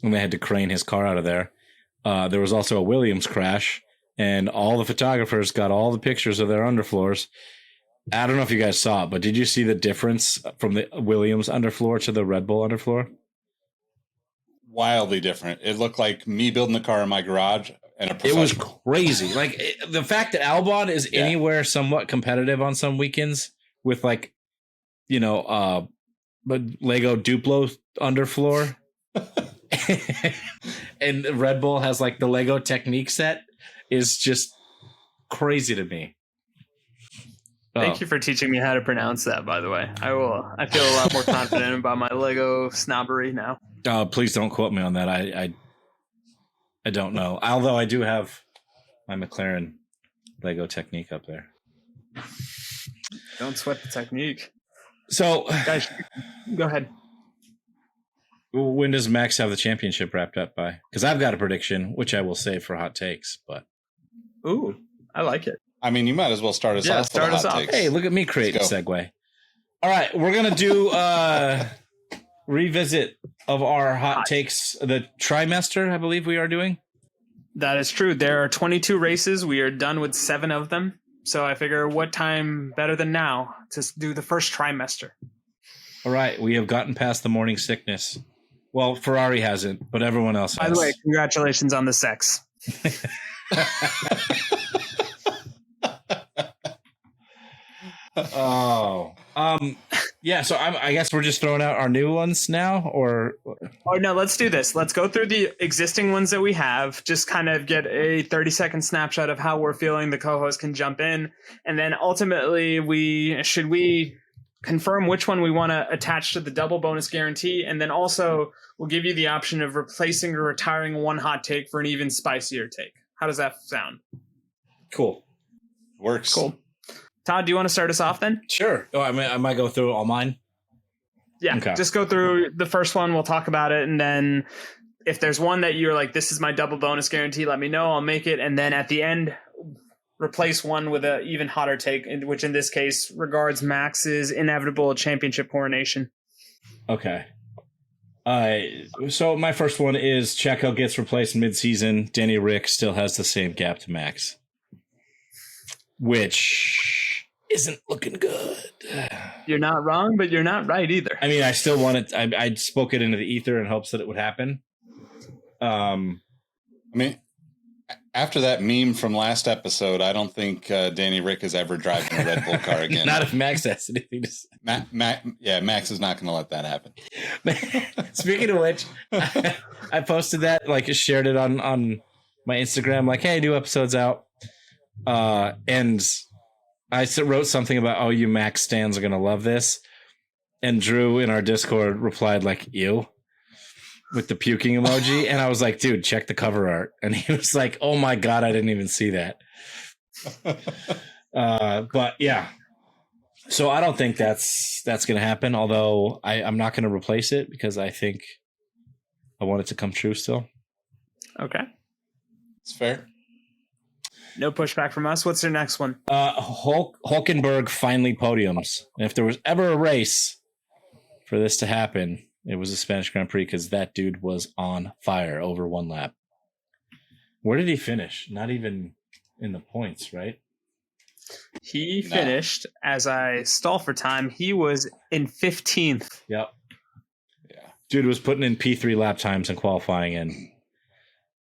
and they had to crane his car out of there. There was also a Williams crash, and all the photographers got all the pictures of their underfloors. I don't know if you guys saw it, but did you see the difference from the Williams underfloor to the Red Bull underfloor? Wildly different. It looked like me building the car in my garage. And it was crazy. Like the fact that Albon is anywhere somewhat competitive on some weekends with like, but Lego Duplo underfloor, and Red Bull has like the Lego Technique set is just crazy to me. Thank you for teaching me how to pronounce that, by the way. I feel a lot more confident about my Lego snobbery now. Please don't quote me on that. I don't know. Although I do have my McLaren Lego Technique up there. Don't sweat the technique. So, guys, go ahead. When does Max have the championship wrapped up by? Because I've got a prediction, which I will save for hot takes. But ooh, I like it. I mean, you might as well start us off. Start us off. Takes. Hey, look at me creating a segue. All right, we're gonna do revisit of our hot takes. The trimester, I believe we are doing. That is true. There are 22 races. We are done with 7 of them. So I figure what time better than now to do the first trimester. All right, we have gotten past the morning sickness. Well, Ferrari hasn't, but everyone else has. By the way, congratulations on the sex. Yeah, so I guess we're just throwing out our new ones now, or no, let's do this. Let's go through the existing ones that we have, just kind of get a 30-second snapshot of how we're feeling. The co-host can jump in, and then ultimately we confirm which one we want to attach to the double bonus guarantee, and then also we'll give you the option of replacing or retiring one hot take for an even spicier take. How does that sound? Cool. Works. Cool. Todd, do you want to start us off then? Sure. Oh, I might go through all mine. Yeah, okay. Just go through the first one. We'll talk about it. And then if there's one that you're like, this is my double bonus guarantee, let me know. I'll make it. And then at the end, replace one with an even hotter take, which in this case regards Max's inevitable championship coronation. Okay. So my first one is Checo gets replaced mid-season. Danny Rick still has the same gap to Max, which isn't looking good. You're not wrong, but you're not right either. I mean, I still want it. I spoke it into the ether in hopes that it would happen. I mean, after that meme from last episode, I don't think Danny Rick is ever driving a Red Bull car again. Not if Max has anything to say. Max is not going to let that happen. Speaking of which, I posted that, like, shared it on my Instagram, like, hey, new episode's out. And I wrote something about, oh, you Max stans are going to love this. And Drew in our Discord replied like, ew, with the puking emoji. And I was like, dude, check the cover art. And he was like, oh my God, I didn't even see that. But yeah, so I don't think that's going to happen. Although I'm not going to replace it because I think I want it to come true still. Okay. It's fair. No pushback from us. What's your next one? Hulkenberg finally podiums. And if there was ever a race for this to happen, it was a Spanish Grand Prix because that dude was on fire over one lap. Where did he finish? Not even in the points, right? He finished, as I stall for time, he was in 15th. Yep. Yeah. Dude was putting in P3 lap times and qualifying and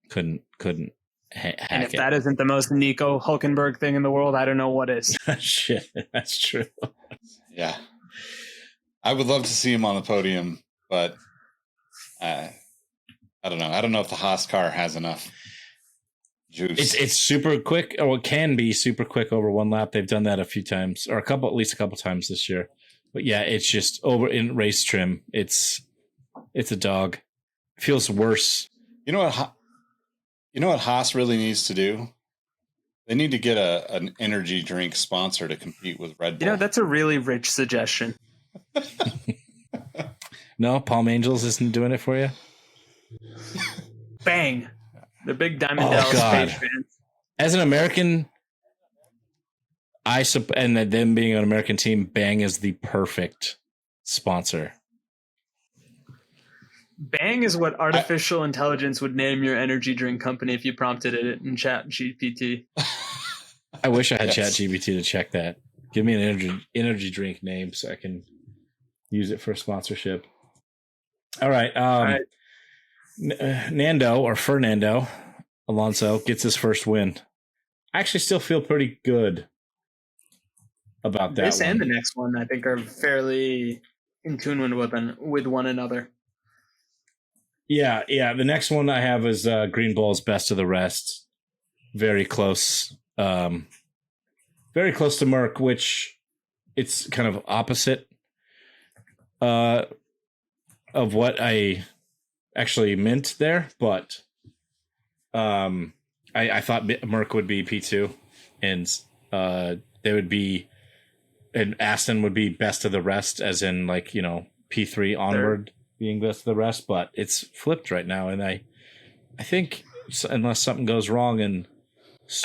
couldn't and if that isn't the most Nico Hulkenberg thing in the world, I don't know what is. Shit, that's true. Yeah. I would love to see him on the podium, but I don't know. I don't know if the Haas car has enough juice. It's super quick, or it can be super quick over one lap. They've done that a few times, or at least a couple times this year. But yeah, it's just over in race trim. It's a dog. It feels worse. You know what Haas really needs to do? They need to get an energy drink sponsor to compete with Red Bull. You know, that's a really rich suggestion. No, Palm Angels isn't doing it for you? Bang. They're big Diamond Dallas Page fans. As an American, and them being an American team, Bang is the perfect sponsor. Bang is what artificial intelligence would name your energy drink company if you prompted it in Chat GPT. I wish I had Chat GPT to check that. Give me an energy drink name so I can use it for sponsorship. All right. Nando or Fernando Alonso gets his first win. I actually still feel pretty good about that. This and the next one, I think, are fairly in tune with one another. Yeah. The next one I have is Green Bull's best of the rest. Very close. Very close to Merck, which it's kind of opposite of what I actually meant there. But I thought Merck would be P2 and they would be, and Aston would be best of the rest, as in like, P3 onward being best of the rest, but it's flipped right now. And I think unless something goes wrong and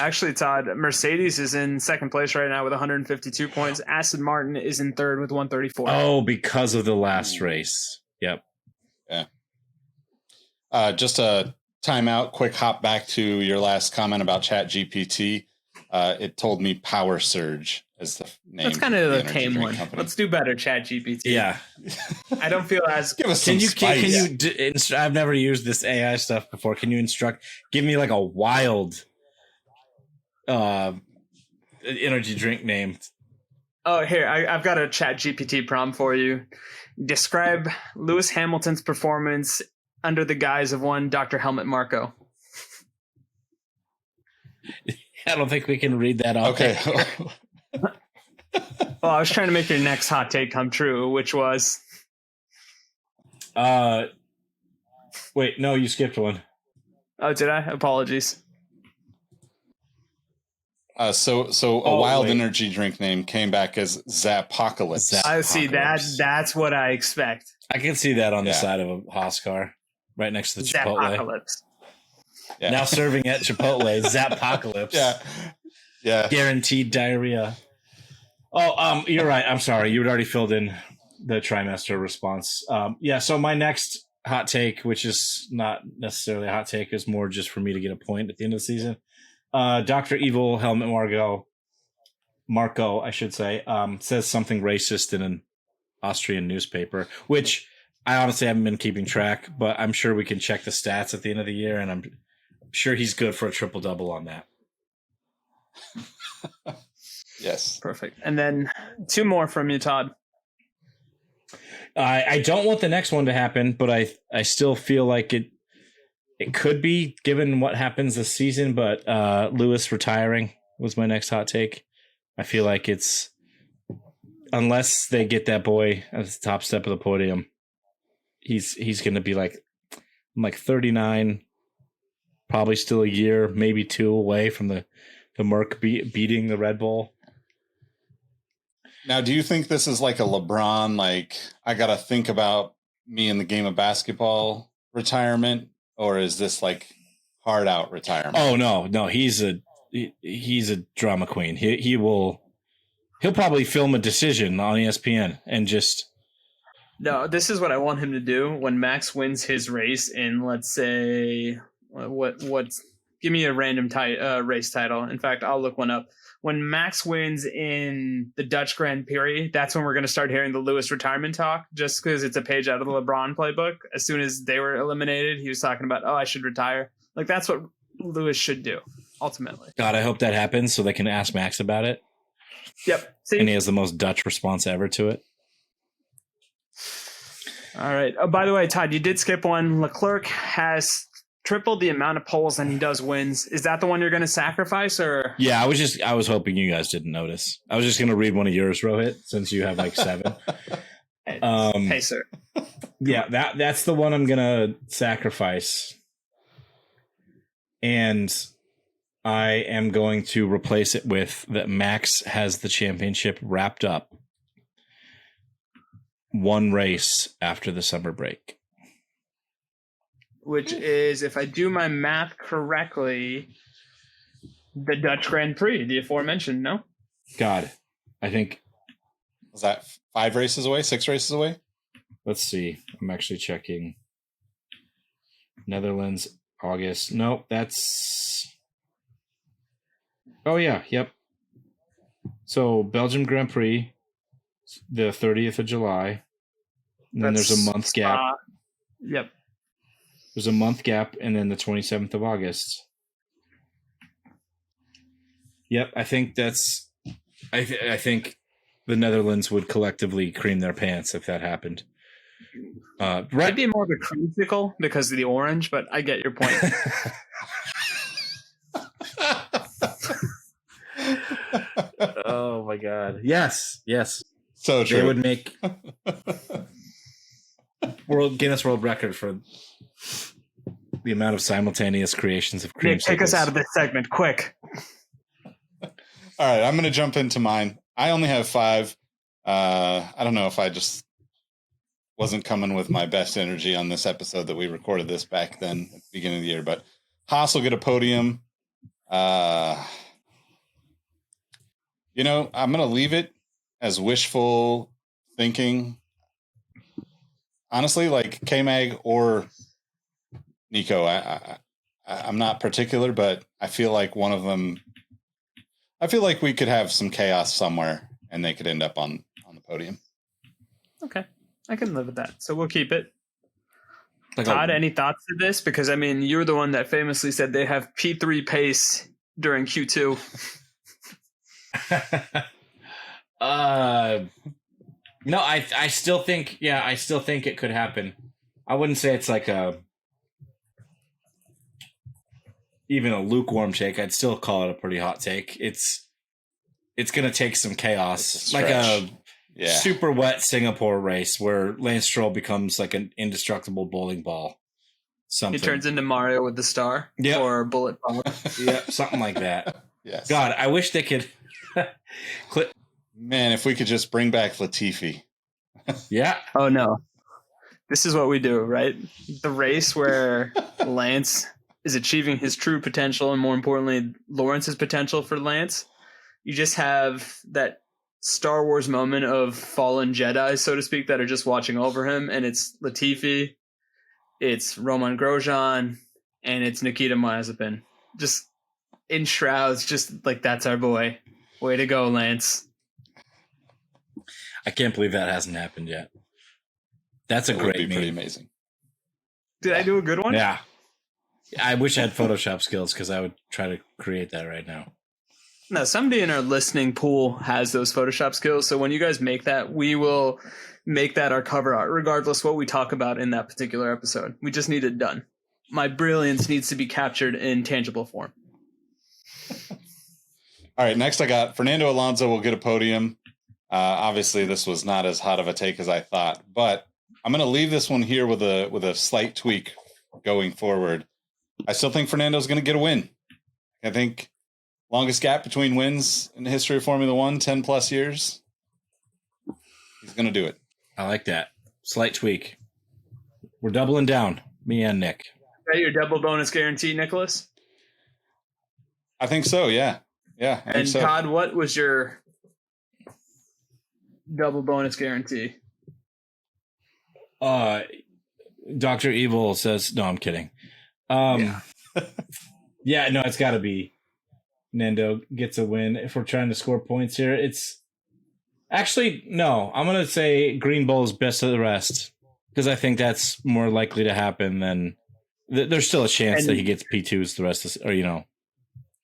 Actually, Todd, Mercedes is in second place right now with 152 points. Aston Martin is in third with 134. Oh, because of the last race. Yep. Yeah. Just a timeout, quick hop back to your last comment about ChatGPT. It told me Power Surge as the name. That's kind of the a energy tame drink one. company. Let's do better, ChatGPT. Yeah. I don't feel as. Give us some spice. I've never used this AI stuff before. Can you give me like a wild energy drink name? Oh, here, I've got a ChatGPT prompt for you. Describe Lewis Hamilton's performance under the guise of one Dr. Helmut Marko. I don't think we can read that off. Okay. Well, I was trying to make your next hot take come true, which was... Wait, no, you skipped one. Oh, did I? Apologies. So a wild energy drink name came back as Zapocalypse. I see that. That's what I expect. I can see that on the side of a Haas car, right next to the Chipotle. Zapocalypse. Yeah. Now serving at Chipotle, Zapocalypse. Yeah. Guaranteed diarrhea. Oh, you're right. I'm sorry. You had already filled in the trimester response. So my next hot take, which is not necessarily a hot take, is more just for me to get a point at the end of the season. Dr. Evil Helmut Marko, I should say, says something racist in an Austrian newspaper, which I honestly haven't been keeping track, but I'm sure we can check the stats at the end of the year, and I'm sure he's good for a triple-double on that. Yes. Perfect. And then two more from you, Todd. I don't want the next one to happen, but I still feel like it could be given what happens this season, but Lewis retiring was my next hot take. I feel like it's, unless they get that boy at the top step of the podium, he's going to be like 39, probably still a year, maybe two away from the Merc beating the Red Bull. Now, do you think this is like a LeBron, like, I got to think about me in the game of basketball retirement? Or is this like hard out retirement? Oh, no, he's a drama queen. He'll probably film a decision on ESPN and just. No, this is what I want him to do when Max wins his race in, let's say, give me a random race title. In fact, I'll look one up. When Max wins in the Dutch Grand Prix, that's when we're going to start hearing the Lewis retirement talk, just because it's a page out of the LeBron playbook. As soon as they were eliminated, he was talking about, I should retire. Like, that's what Lewis should do, ultimately. God, I hope that happens so they can ask Max about it. Yep. See? And he has the most Dutch response ever to it. All right. Oh, by the way, Todd, you did skip one. Leclerc has tripled the amount of poles than he does wins. Is that the one you're going to sacrifice, or? Yeah, I was hoping you guys didn't notice. I was just going to read one of yours, Rohit, since you have like 7. Hey, sir. Yeah, that's the one I'm going to sacrifice. And I am going to replace it with that Max has the championship wrapped up one race after the summer break. Which is, if I do my math correctly, the Dutch Grand Prix, the aforementioned, no? God, I think. Was that 5 races away? 6 races away? Let's see. I'm actually checking. Netherlands, August. Nope, that's. Oh, yeah. Yep. So, Belgium Grand Prix, the 30th of July. And then there's a month gap. Yep. There's a month gap, and then the 27th of August. Yep, I think that's. I think the Netherlands would collectively cream their pants if that happened. Right. It'd be more of a creamsicle because of the orange, but I get your point. Oh my God! Yes. So true. They would make Guinness World Record for the amount of simultaneous creations of creamsicles. Nick, take us out of this segment, quick. All right, I'm going to jump into mine. I only have 5. I don't know if I just wasn't coming with my best energy on this episode that we recorded this back then at the beginning of the year, but Haas will get a podium. I'm going to leave it as wishful thinking. Honestly, like K-Mag or Nico, I'm not particular, but I feel like one of them. I feel like we could have some chaos somewhere, and they could end up on the podium. Okay, I can live with that. So we'll keep it. Like Todd, any thoughts to this? Because I mean, you're the one that famously said they have P3 pace during Q2. No, I still think it could happen. I wouldn't say it's like even a lukewarm take. I'd still call it a pretty hot take. It's going to take some chaos, like a super wet Singapore race where Lance Stroll becomes like an indestructible bowling ball. Something. He turns into Mario with the star or Bullet Bob. Yeah, something like that. Yes. God, I wish they could. Man, if we could just bring back Latifi. Yeah. Oh no. This is what we do, right? The race where Lance is achieving his true potential, and more importantly, Lawrence's potential for Lance. You just have that Star Wars moment of fallen Jedi, so to speak, that are just watching over him, and it's Latifi, it's Roman Grosjean, and it's Nikita Mazepin. Just in shrouds, just like, that's our boy. Way to go, Lance. I can't believe that hasn't happened yet. That's a great meme. Pretty amazing. Did I do a good one? Yeah. I wish I had Photoshop skills because I would try to create that right now. No, somebody in our listening pool has those Photoshop skills. So when you guys make that, we will make that our cover art, regardless what we talk about in that particular episode. We just need it done. My brilliance needs to be captured in tangible form. All right, next I got Fernando Alonso will get a podium. Obviously, this was not as hot of a take as I thought, but I'm going to leave this one here with a slight tweak going forward. I still think Fernando's going to get a win. I think longest gap between wins in the history of Formula One, 10 plus years. He's going to do it. I like that. Slight tweak. We're doubling down, me and Nick. Is that your double bonus guarantee, Nicholas? I think so, yeah. Yeah. I think And so. Todd, what was your double bonus guarantee? Dr. Evil says, no, I'm kidding. Yeah, no, it's got to be Nando gets a win. If we're trying to score points here, it's actually, no, I'm going to say Green Bull is best of the rest because I think that's more likely to happen than there's still a chance that he gets P2s the rest of, or,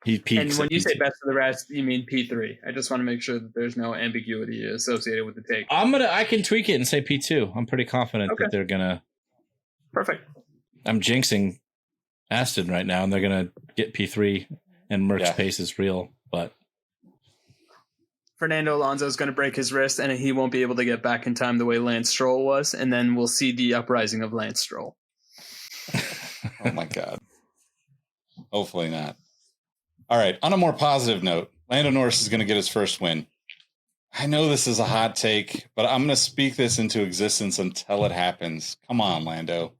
he peaks. And when you say best of the rest, you mean P3. I just want to make sure that there's no ambiguity associated with the take. I can tweak it and say P2. I'm pretty confident that they're going to. Perfect. I'm jinxing Aston right now, and they're going to get P3 and Merck's pace is real, but Fernando Alonso is going to break his wrist, and he won't be able to get back in time the way Lance Stroll was, and then we'll see the uprising of Lance Stroll. Oh, my God. Hopefully not. All right, on a more positive note, Lando Norris is going to get his first win. I know this is a hot take, but I'm going to speak this into existence until it happens. Come on, Lando.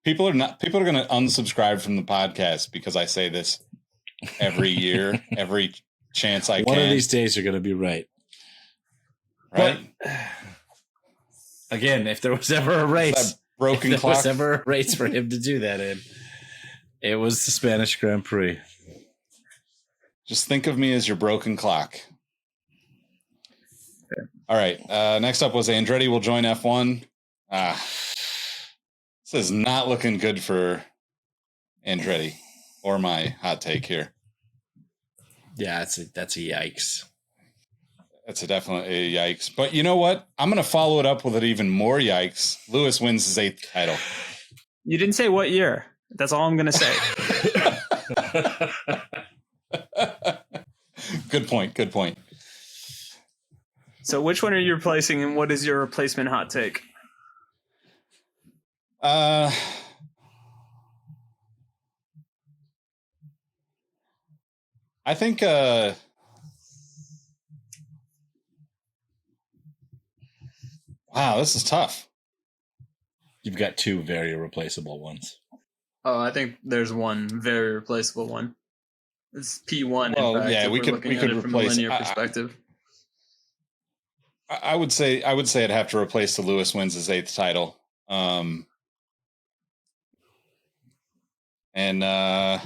People are going to unsubscribe from the podcast because I say this every year, every chance I can. One of these days you're going to be right. Right? But, again, if there was ever a race, broken clock. Was ever a race for him to do that in, it was the Spanish Grand Prix. Just think of me as your broken clock. Okay. All right. Next up was Andretti will join F1. This is not looking good for Andretti or my hot take here. Yeah, that's a yikes. That's definitely a yikes. But you know what? I'm going to follow it up with an even more yikes. Lewis wins his 8th title. You didn't say what year. That's all I'm going to say. Good point. So which one are you replacing, and what is your replacement hot take? I think wow, this is tough. You've got two very replaceable ones. Oh, I think there's one very replaceable one. It's P1. Well, in fact, yeah, if we we're could looking at it from replace. a linear perspective. I would say I'd have to replace the Lewis wins his 8th title. And I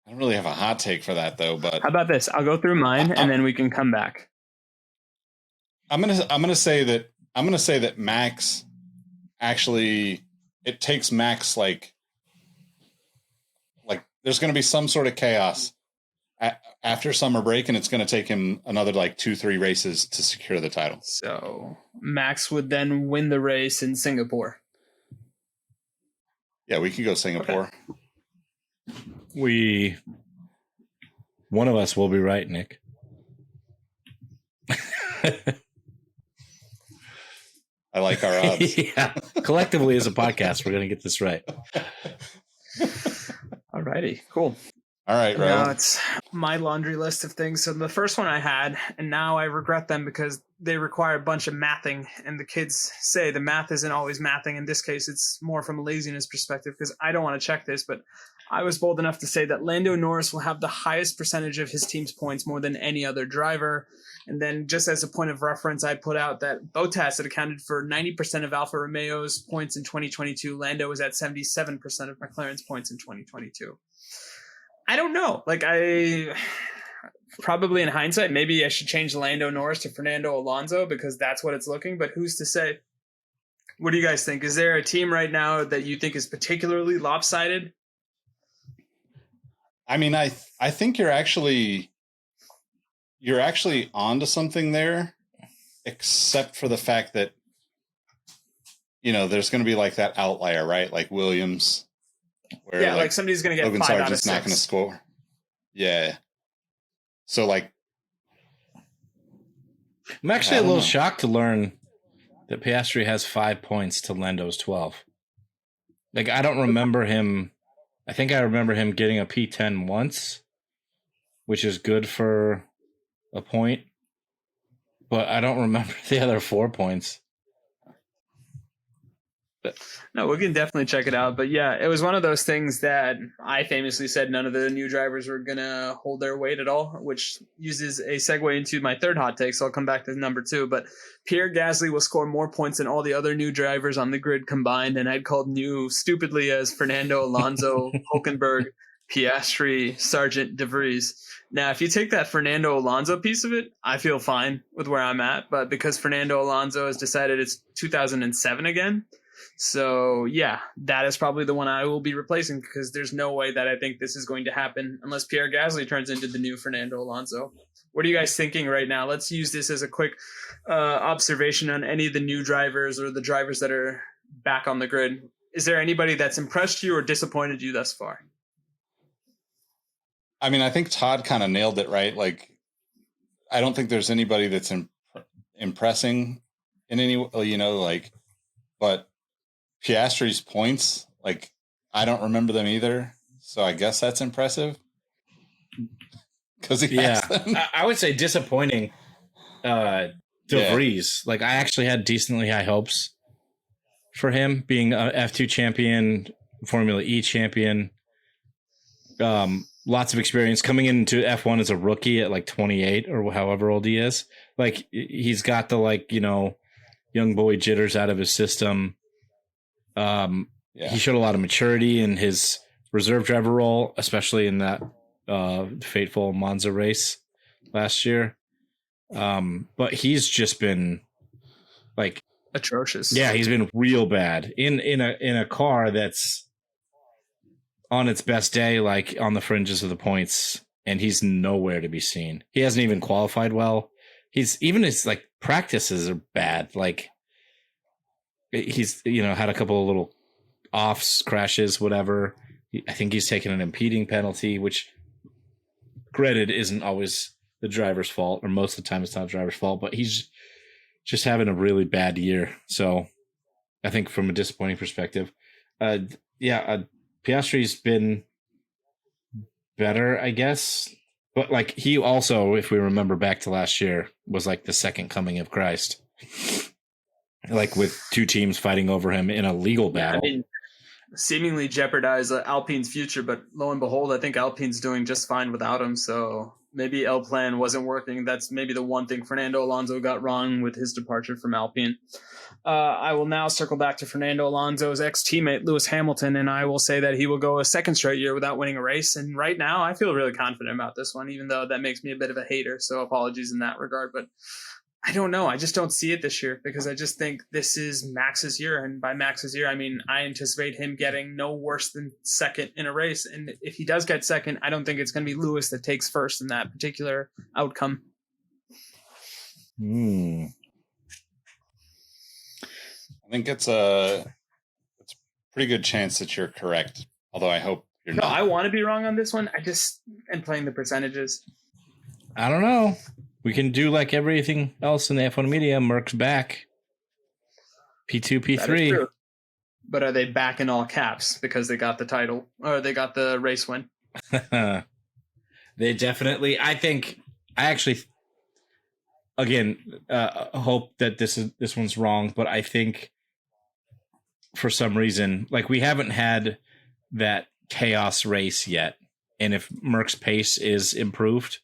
don't really have a hot take for that though. But How about this? I'll go through mine and then we can come back. I'm gonna say that Max actually, it takes Max like there's going to be some sort of chaos after summer break, and it's going to take him another like 2-3 races to secure the title. So Max would then win the race in Singapore. Yeah, we could go Singapore. Okay. One of us will be right, Nick. I like our odds. Yeah. Collectively as a podcast, we're going to get this right. Alrighty, cool. All right, Now it's my laundry list of things. So the first one I had, and now I regret them because they require a bunch of mathing, and the kids say the math isn't always mathing. In this case, it's more from a laziness perspective because I don't want to check this, but I was bold enough to say that Lando Norris will have the highest percentage of his team's points more than any other driver. And then just as a point of reference, I put out that Bottas had accounted for 90% of Alfa Romeo's points in 2022. Lando was at 77% of McLaren's points in 2022. I don't know. Like, I probably in hindsight, maybe I should change Lando Norris to Fernando Alonso because that's what it's looking. But who's to say? What do you guys think? Is there a team right now that you think is particularly lopsided? I mean, I think you're actually onto something there, except for the fact that, you know, there's going to be like that outlier, right? Like Williams. Where, yeah, like somebody's going to get Logan 5 out of Sargent's 6. not going to score. Yeah. So, like, I'm actually a little shocked to learn that Piastri has 5 points to Lando's 12. Like, I don't remember him. I think I remember him getting a P10 once, which is good for a point. But I don't remember the other 4 points. No, we can definitely check it out. But yeah, it was one of those things that I famously said none of the new drivers were going to hold their weight at all, which uses a segue into my third hot take. So I'll come back to number 2. But Pierre Gasly will score more points than all the other new drivers on the grid combined. And I'd called new stupidly as Fernando Alonso, Hulkenberg, Piastri, Sargent, De Vries. Now, if you take that Fernando Alonso piece of it, I feel fine with where I'm at. But because Fernando Alonso has decided it's 2007 again, so, yeah, that is probably the one I will be replacing because there's no way that I think this is going to happen unless Pierre Gasly turns into the new Fernando Alonso. What are you guys thinking right now? Let's use this as a quick observation on any of the new drivers or the drivers that are back on the grid. Is there anybody that's impressed you or disappointed you thus far? I mean, I think Todd kind of nailed it, right? Like, I don't think there's anybody that's impressing in any, you know, like, but Piastri's points, like, I don't remember them either. So I guess that's impressive. Because he has them. I would say disappointing De Vries. Like, I actually had decently high hopes for him being a F2 champion, Formula E champion. Lots of experience coming into F1 as a rookie at like 28 or however old he is. Like, he's got the, like, you know, young boy jitters out of his system. He showed a lot of maturity in his reserve driver role, especially in that fateful Monza race last year. But he's just been like atrocious. Yeah, he's been real bad in a car that's on its best day, like on the fringes of the points, and he's nowhere to be seen. He hasn't even qualified well. His like practices are bad. Like, he's, you know, had a couple of little offs, crashes, whatever. I think he's taken an impeding penalty, which, granted, isn't always the driver's fault, or most of the time it's not the driver's fault, but he's just having a really bad year. So I think from a disappointing perspective, Piastri's been better, I guess. But like, he also, if we remember back to last year, was like the second coming of Christ. like with two teams fighting over him in a legal battle. I mean, seemingly jeopardize Alpine's future, but lo and behold, I think Alpine's doing just fine without him. So maybe L plan wasn't working. That's maybe the one thing Fernando Alonso got wrong with his departure from Alpine. I will now circle back to Fernando Alonso's ex-teammate, Lewis Hamilton, and I will say that he will go a second straight year without winning a race. And right now, I feel really confident about this one, even though that makes me a bit of a hater. So apologies in that regard. But I don't know. I just don't see it this year because I just think this is Max's year. And by Max's year, I mean, I anticipate him getting no worse than second in a race. And if he does get second, I don't think it's going to be Lewis that takes first in that particular outcome. I think it's a pretty good chance that you're correct. Although I hope you're not. I want to be wrong on this one. I just am playing the percentages. I don't know. We can do like everything else in the F1 media. Merck's back. P2, P3. But are they back in all caps because they got the title or they got the race win? They definitely. I actually, again, hope that this one's wrong, but I think for some reason, like we haven't had that chaos race yet, and if Merck's pace is improved,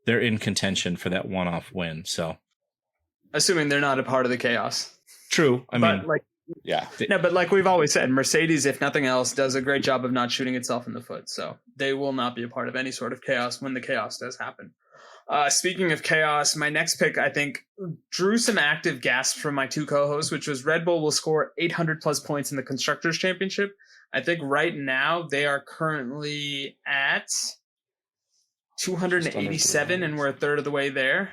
they're in contention for that one-off win. So, assuming they're not a part of the chaos. True. I mean, yeah. No, but like we've always said, Mercedes, if nothing else, does a great job of not shooting itself in the foot. So they will not be a part of any sort of chaos when the chaos does happen. Speaking of chaos, my next pick, I think, drew some active gasps from my two co-hosts, which was Red Bull will score 800 plus points in the Constructors' Championship. I think right now they are currently at 287, and we're a third of the way there.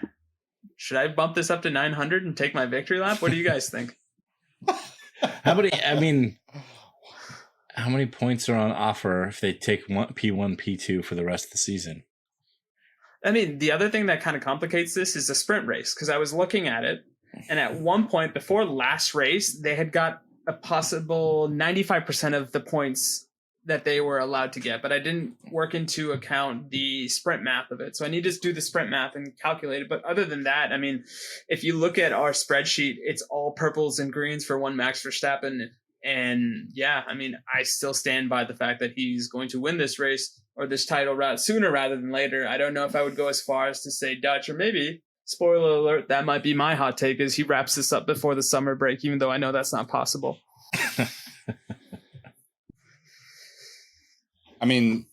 Should I bump this up to 900 and take my victory lap? What do you guys think? how many points are on offer if they take P1, P2 for the rest of the season? I mean, the other thing that kind of complicates this is the sprint race, because I was looking at it, and at one point before last race, they had got a possible 95% of the points that they were allowed to get, but I didn't work into account the sprint math of it. So I need to do the sprint math and calculate it. But other than that, I mean, if you look at our spreadsheet, it's all purples and greens for one Max Verstappen. And yeah, I mean, I still stand by the fact that he's going to win this race or this title sooner rather than later. I don't know if I would go as far as to say Dutch, or maybe, spoiler alert, that might be my hot take, is he wraps this up before the summer break, even though I know that's not possible. I mean,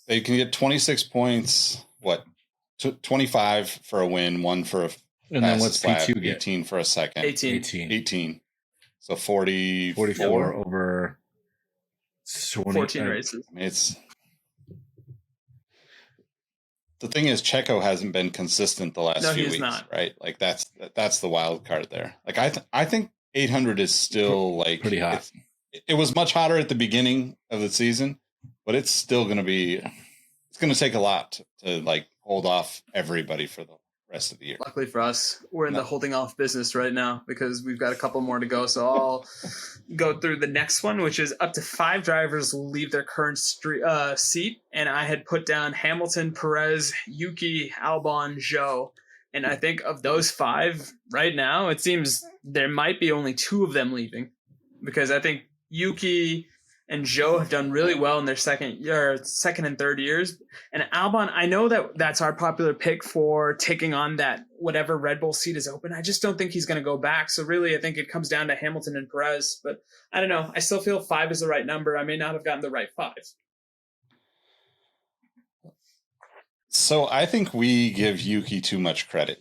they can get 26 points, 25 for a win, one for a and then what's P2 get? 18 for a second. 18. So 44 over 14 races. I mean, the thing is, Checo hasn't been consistent the last few weeks, not. Right? Like that's the wild card there. Like I think 800 is still like pretty hot. It was much hotter at the beginning of the season, but it's still going to be. It's going to take a lot to like hold off everybody for the rest of the year. Luckily for us, we're in the holding off business right now because we've got a couple more to go. So I'll go through the next one, which is up to 5 drivers will leave their current seat. And I had put down Hamilton, Perez, Yuki, Albon, Zhou. And I think of those 5 right now, it seems there might be only 2 of them leaving, because I think Yuki and Zhou have done really well in their second and third years. And Albon, I know that that's our popular pick for taking on that whatever Red Bull seat is open. I just don't think he's going to go back. So really, I think it comes down to Hamilton and Perez. But I don't know. I still feel 5 is the right number. I may not have gotten the right 5. So I think we give Yuki too much credit.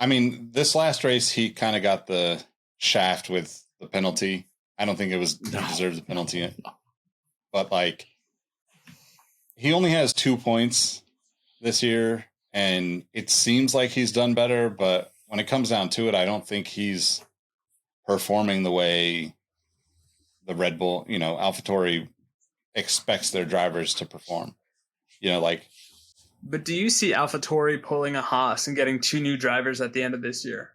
I mean, this last race, he kind of got the shaft with the penalty. I don't think he deserves the penalty. But like, he only has 2 points this year, and it seems like he's done better. But when it comes down to it, I don't think he's performing the way the Red Bull, AlphaTauri expects their drivers to perform. But do you see AlphaTauri pulling a Haas and getting 2 new drivers at the end of this year?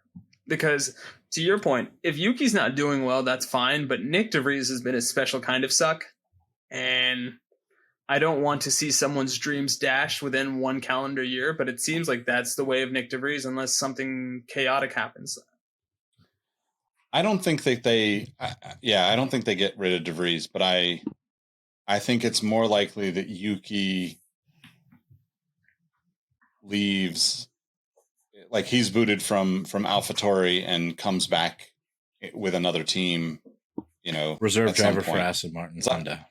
Because to your point, if Yuki's not doing well, that's fine. But Nick DeVries has been a special kind of suck. And I don't want to see someone's dreams dashed within 1 calendar year. But it seems like that's the way of Nick DeVries unless something chaotic happens. I don't think that I don't think they get rid of De Vries, but I think it's more likely that Yuki leaves, like he's booted from AlphaTauri and comes back with another team, reserve driver for Aston Martin Honda.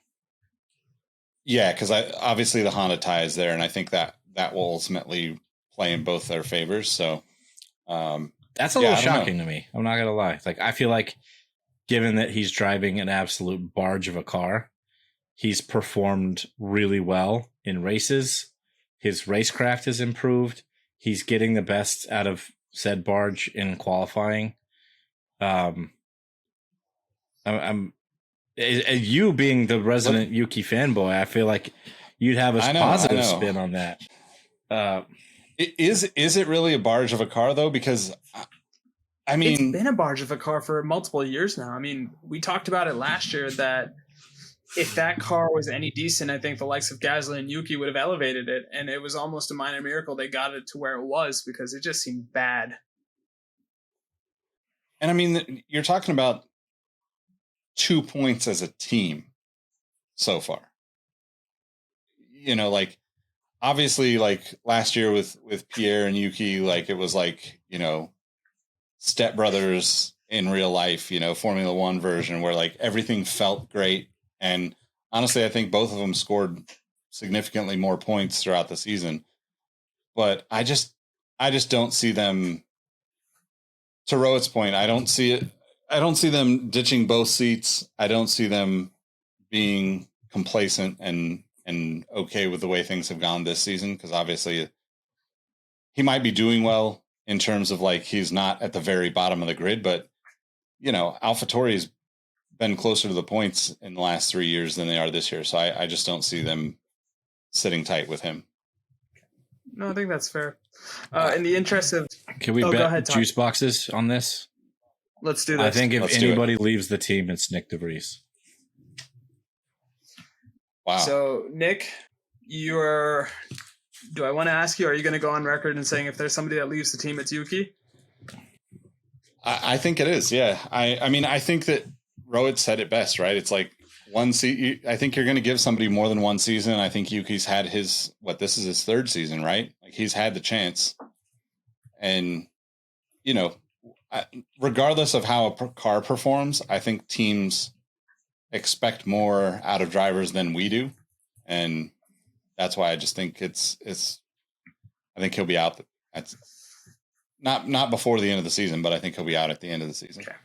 Yeah, because obviously the Honda tie is there, and I think that will ultimately play in both their favors. So that's a little shocking to me. I'm not gonna lie. Like, I feel like, given that he's driving an absolute barge of a car, he's performed really well in races. His racecraft has improved. He's getting the best out of said barge in qualifying. You being the resident Yuki fanboy, I feel like you'd have a positive spin on that. Is it really a barge of a car though? Because I mean, it's been a barge of a car for multiple years now. I mean, we talked about it last year that if that car was any decent, I think the likes of Gasly and Yuki would have elevated it, and it was almost a minor miracle they got it to where it was because it just seemed bad. And I mean, you're talking about 2 points as a team so far. Like, obviously, like last year with Pierre and Yuki, like it was like, stepbrothers in real life, Formula One version where like everything felt great. And honestly, I think both of them scored significantly more points throughout the season. But I just don't see them, to Rohit's point, I don't see it. I don't see them ditching both seats. I don't see them being complacent and okay with the way things have gone this season, because obviously he might be doing well in terms of like he's not at the very bottom of the grid, but AlphaTauri's been closer to the points in the last 3 years than they are this year. So I just don't see them sitting tight with him. No, I think that's fair. In the interest of, can we bet juice boxes on this? Let's do this. I think if anybody leaves the team, it's Nick De Vries. Wow. So, Nick, do I want to ask you, are you going to go on record and saying if there's somebody that leaves the team, it's Yuki? I think it is, yeah. I mean, I think that Rohit said it best, right? It's like one season. I think you're going to give somebody more than one season. I think Yuki's had this is his third season, right? Like he's had the chance. And, regardless of how a car performs, I think teams expect more out of drivers than we do, and that's why I just think it's. I think he'll be out. That's not before the end of the season, but I think he'll be out at the end of the season. Okay.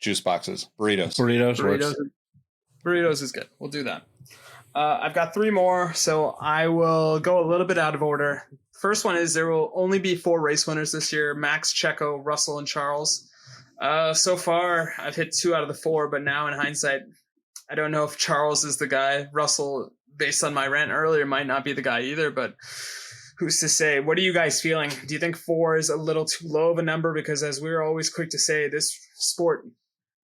Juice boxes, burritos is good. We'll do that. I've got 3 more, so I will go a little bit out of order. First one is there will only be 4 race winners this year: Max, Checo, Russell, and Charles. So far, I've hit 2 out of the 4, but now in hindsight, I don't know if Charles is the guy. Russell, based on my rant earlier, might not be the guy either, but who's to say? What are you guys feeling? Do you think 4 is a little too low of a number? Because as we're always quick to say, this sport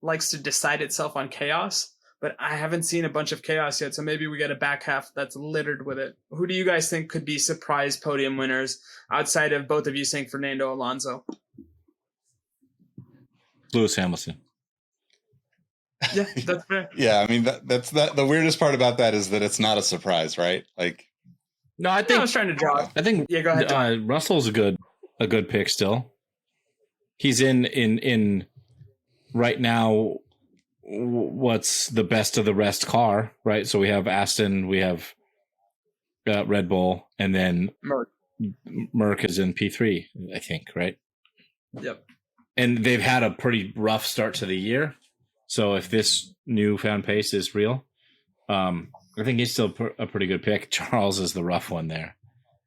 likes to decide itself on chaos, but I haven't seen a bunch of chaos yet, so maybe we get a back half that's littered with it. Who do you guys think could be surprise podium winners outside of both of you saying Fernando Alonso? Lewis Hamilton. Yeah, that's fair. Yeah, I mean that's the weirdest part about that is that it's not a surprise, right? Like, no, I think I was trying to draw. I think yeah, go ahead. Russell's a good pick still. He's in right now. What's the best of the rest car, right? So we have Aston, we have Red Bull, and then Merc is in P3, I think, right? Yep. And they've had a pretty rough start to the year. So if this newfound pace is real, I think he's still a pretty good pick. Charles is the rough one there.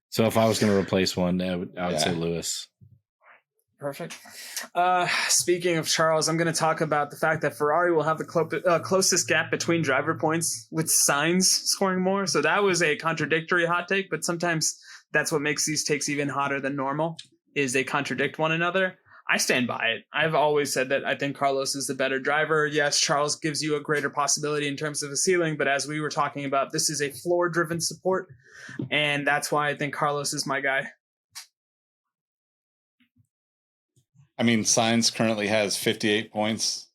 So if I was going to replace one, I would say Lewis. Perfect. Speaking of Charles, I'm going to talk about the fact that Ferrari will have the closest gap between driver points with Sainz scoring more. So that was a contradictory hot take, but sometimes that's what makes these takes even hotter than normal, is they contradict one another. I stand by it. I've always said that I think Carlos is the better driver. Yes, Charles gives you a greater possibility in terms of a ceiling, but as we were talking about, this is a floor-driven support, and that's why I think Carlos is my guy. I mean, Sainz currently has 58 points.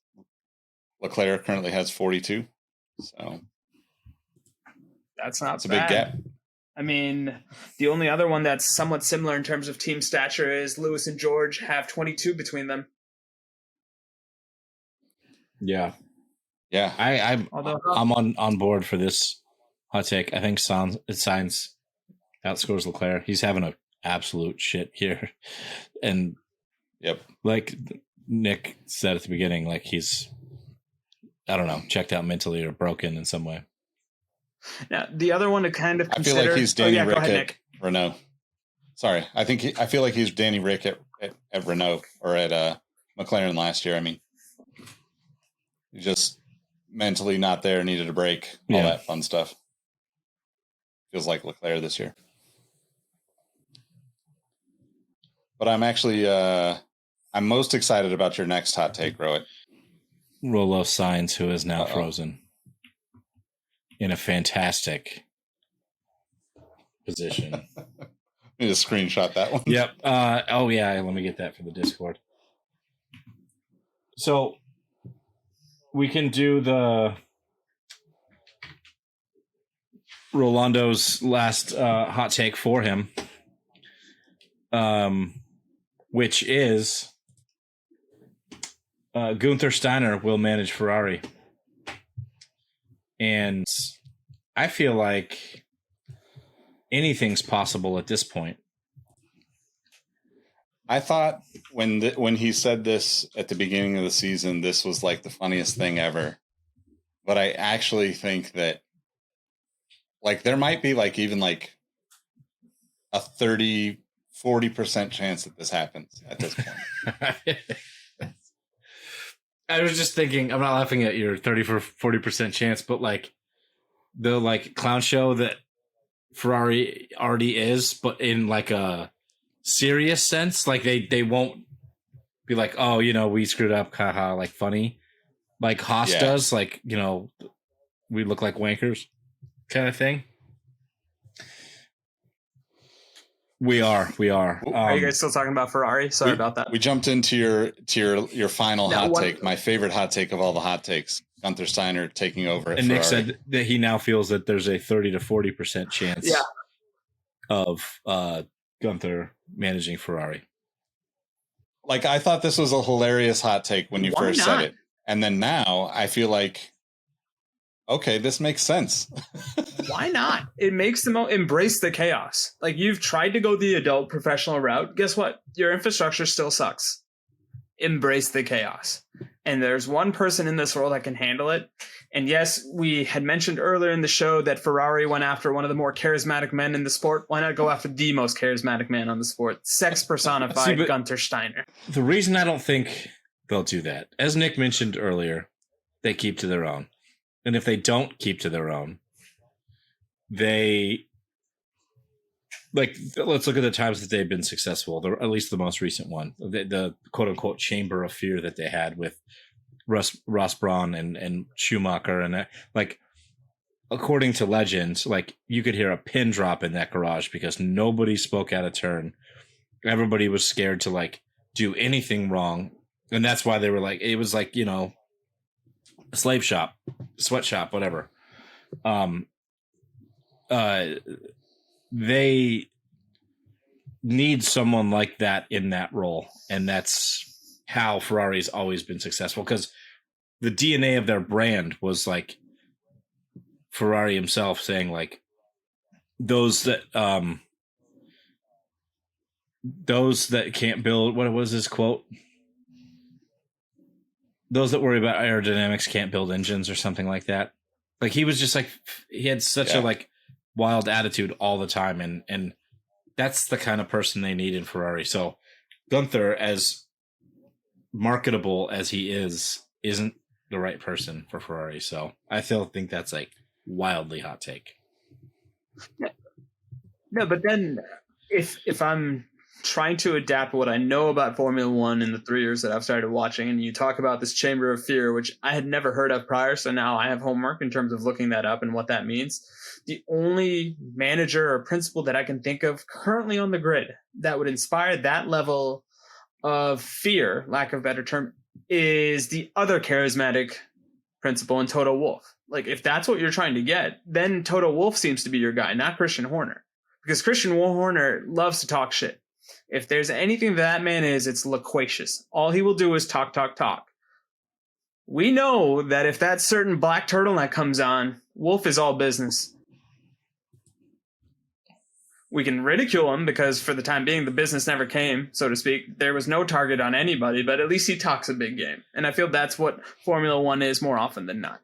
Leclerc currently has 42. So that's not it's a big gap. I mean, the only other one that's somewhat similar in terms of team stature is Lewis and George have 22 between them. Yeah. Yeah. I'm on board for this hot take. I think Sainz outscores Leclerc. He's having an absolute shit here. And like Nick said at the beginning, like he's, I don't know, checked out mentally or broken in some way. Now, the other one to kind of consider... I feel like he's Danny Rick at Renault. Sorry. I feel like he's Danny Rick at Renault or at McLaren last year. I mean, he's just mentally not there, needed a break, all that fun stuff. Feels like Leclerc this year. But I'm actually, I'm most excited about your next hot take, Rohit. Rolo Sainz, who is now frozen in a fantastic position. Need to screenshot that one. Yep. Let me get that for the Discord. So we can do the Rolando's last hot take for him, which is Gunther Steiner will manage Ferrari. And I feel like anything's possible at this point. I thought when he said this at the beginning of the season, this was like the funniest thing ever. But I actually think that like there might be like even like a 30-40% chance that this happens at this point. I was just thinking, I'm not laughing at your 30-40% chance, but like the like clown show that Ferrari already is, but in like a serious sense, like they won't be like, oh, you know, we screwed up, haha, like funny, like Haas does, like, you know, we look like wankers kind of thing. We are. Are you guys still talking about Ferrari? Sorry about that. We jumped into your final hot take. My favorite hot take of all the hot takes. Gunther Steiner taking over at and Ferrari. Nick said that he now feels that there's a 30-40% chance of Gunther managing Ferrari. Like, I thought this was a hilarious hot take when you first said it. And then now I feel like, okay, this makes sense. Why not? It makes them embrace the chaos. Like, you've tried to go the adult professional route. Guess what? Your infrastructure still sucks. Embrace the chaos. And there's one person in this world that can handle it. And yes, we had mentioned earlier in the show that Ferrari went after one of the more charismatic men in the sport. Why not go after the most charismatic man on the sport? Sex personified Gunther Steiner. The reason I don't think they'll do that, as Nick mentioned earlier, they keep to their own. And if they don't keep to their own, they, like, let's look at the times that they've been successful, at least the most recent one, the quote-unquote chamber of fear that they had with Ross Brawn and Schumacher. And that, like, according to legend, like, you could hear a pin drop in that garage because nobody spoke out of turn. Everybody was scared to, like, do anything wrong. And that's why they were like, it was like, you know, a slave shop, sweatshop, whatever. They need someone like that in that role, and that's how Ferrari's always been successful, because the DNA of their brand was like Ferrari himself saying, like, those that can't build, what was his quote? Those that worry about aerodynamics can't build engines, or something like that. Like, he was just like, he had such a like wild attitude all the time, and that's the kind of person they need in Ferrari. So Gunther, as marketable as he is, isn't the right person for Ferrari. So I still think that's like wildly hot take. No, but then if I'm trying to adapt what I know about Formula One in the 3 years that I've started watching, and you talk about this chamber of fear, which I had never heard of prior, so now I have homework in terms of looking that up and what that means. The only manager or principal that I can think of currently on the grid that would inspire that level of fear, lack of a better term, is the other charismatic principal in Toto Wolff. Like, if that's what you're trying to get, then Toto Wolff seems to be your guy, not Christian Horner. Because Christian Horner loves to talk shit. If there's anything that man is, it's loquacious. All he will do is talk, talk, talk. We know that if that certain black turtleneck comes on, Wolff is all business. We can ridicule him because for the time being, the business never came, so to speak. There was no target on anybody, but at least he talks a big game. And I feel that's what Formula One is more often than not.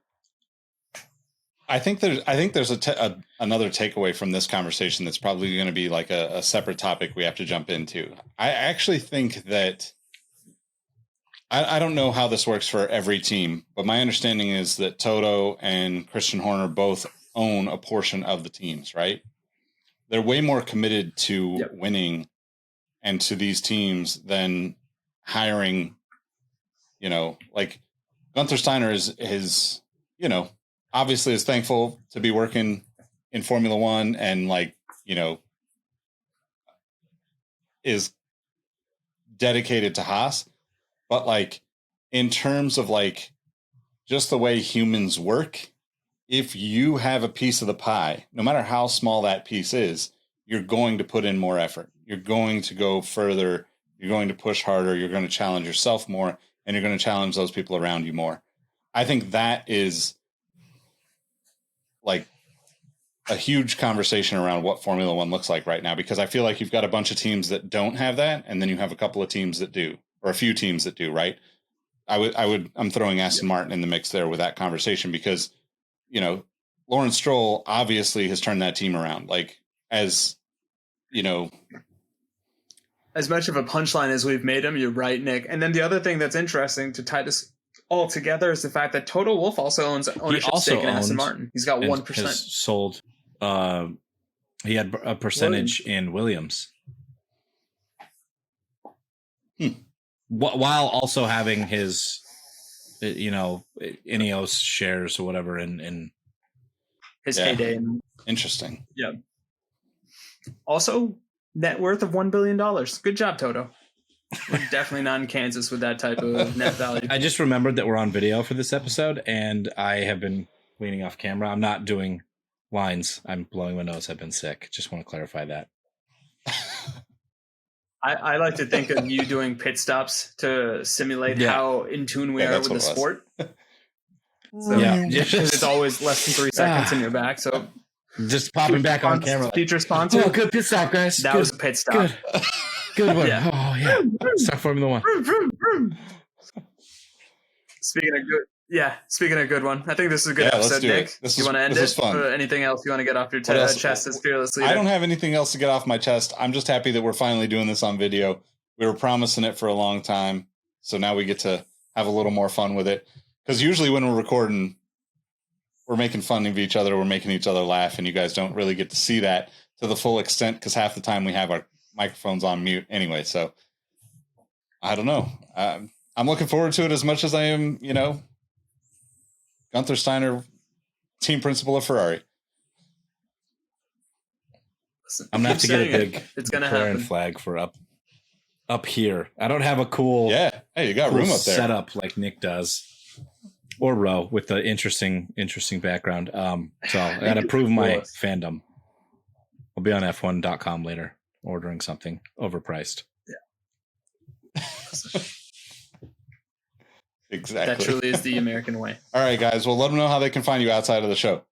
I think there's another takeaway from this conversation that's probably going to be like a separate topic we have to jump into. I actually think that I don't know how this works for every team, but my understanding is that Toto and Christian Horner both own a portion of the teams, right? They're way more committed to winning and to these teams than hiring, like Gunther Steiner is obviously is thankful to be working in Formula One and is dedicated to Haas. But like in terms of like just the way humans work, if you have a piece of the pie, no matter how small that piece is, you're going to put in more effort. You're going to go further. You're going to push harder. You're going to challenge yourself more, and you're going to challenge those people around you more. I think that is like a huge conversation around what Formula One looks like right now, because I feel like you've got a bunch of teams that don't have that, and then you have a couple of teams that do, or a few teams that do, right? I'm throwing Aston Martin in the mix there with that conversation because, Lawrence Stroll obviously has turned that team around. Like, as much of a punchline as we've made him, you're right, Nick. And then the other thing that's interesting to tie this all together is the fact that Toto Wolff also owns ownership stake in Aston Martin. He's got 1%. Has sold. He had a percentage in Williams. While also having his, Ineos shares or whatever in his heyday. Interesting. Yeah. Also, net worth of $1 billion. Good job, Toto. We're definitely not in Kansas with that type of net value. I just remembered that we're on video for this episode, and I have been leaning off camera. I'm not doing lines. I'm blowing my nose. I've been sick. Just want to clarify that. I like to think of you doing pit stops to simulate how in tune we are with the sport. Because it's always less than 3 seconds in your back. So just popping back on camera. Future sponsor. Oh, good pit stop, guys. That was a pit stop. Good one. Yeah. Oh, yeah. Start Formula One. Speaking of good one, I think this is a good episode, Nick. You want to end it? Fun. Anything else you want to get off your chest as fearless leader? I don't have anything else to get off my chest. I'm just happy that we're finally doing this on video. We were promising it for a long time, so now we get to have a little more fun with it. Because usually when we're recording, we're making fun of each other, we're making each other laugh, and you guys don't really get to see that to the full extent because half the time we have our microphones on mute anyway. So I don't know. I'm looking forward to it as much as I am, Gunther Steiner, team principal of Ferrari. I'm gonna have to get a big McLaren flag for up here. I don't have a cool Hey, you got room up there. Setup like Nick does, or Roe with the interesting background. So I got to prove my fandom. I'll be on F1.com later ordering something overpriced. Yeah. Exactly. That truly is the American way. All right, guys. Well, let them know how they can find you outside of the show.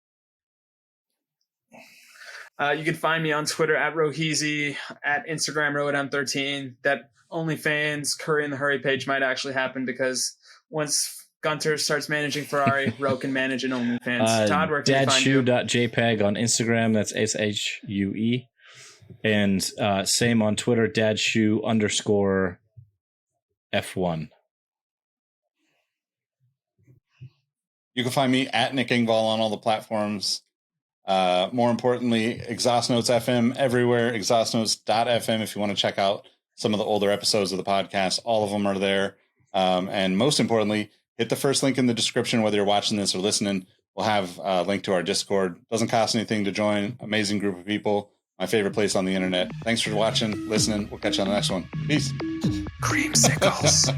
You can find me on Twitter at Roheezy, at Instagram RohitM13. That OnlyFans Curry in the Hurry page might actually happen because once Gunther starts managing Ferrari, Ro can manage an OnlyFans. Todd, where can you find you? Dadshoe.jpg on Instagram. That's SHUE. And same on Twitter, dadshoe_F1. You can find me at Nick Engvall on all the platforms. More importantly, Exhaust Notes FM everywhere, exhaustnotes.fm if you want to check out some of the older episodes of the podcast. All of them are there. And most importantly, hit the first link in the description, whether you're watching this or listening. We'll have a link to our Discord. Doesn't cost anything to join. Amazing group of people. My favorite place on the internet. Thanks for watching, listening. We'll catch you on the next one. Peace. Creamsicles.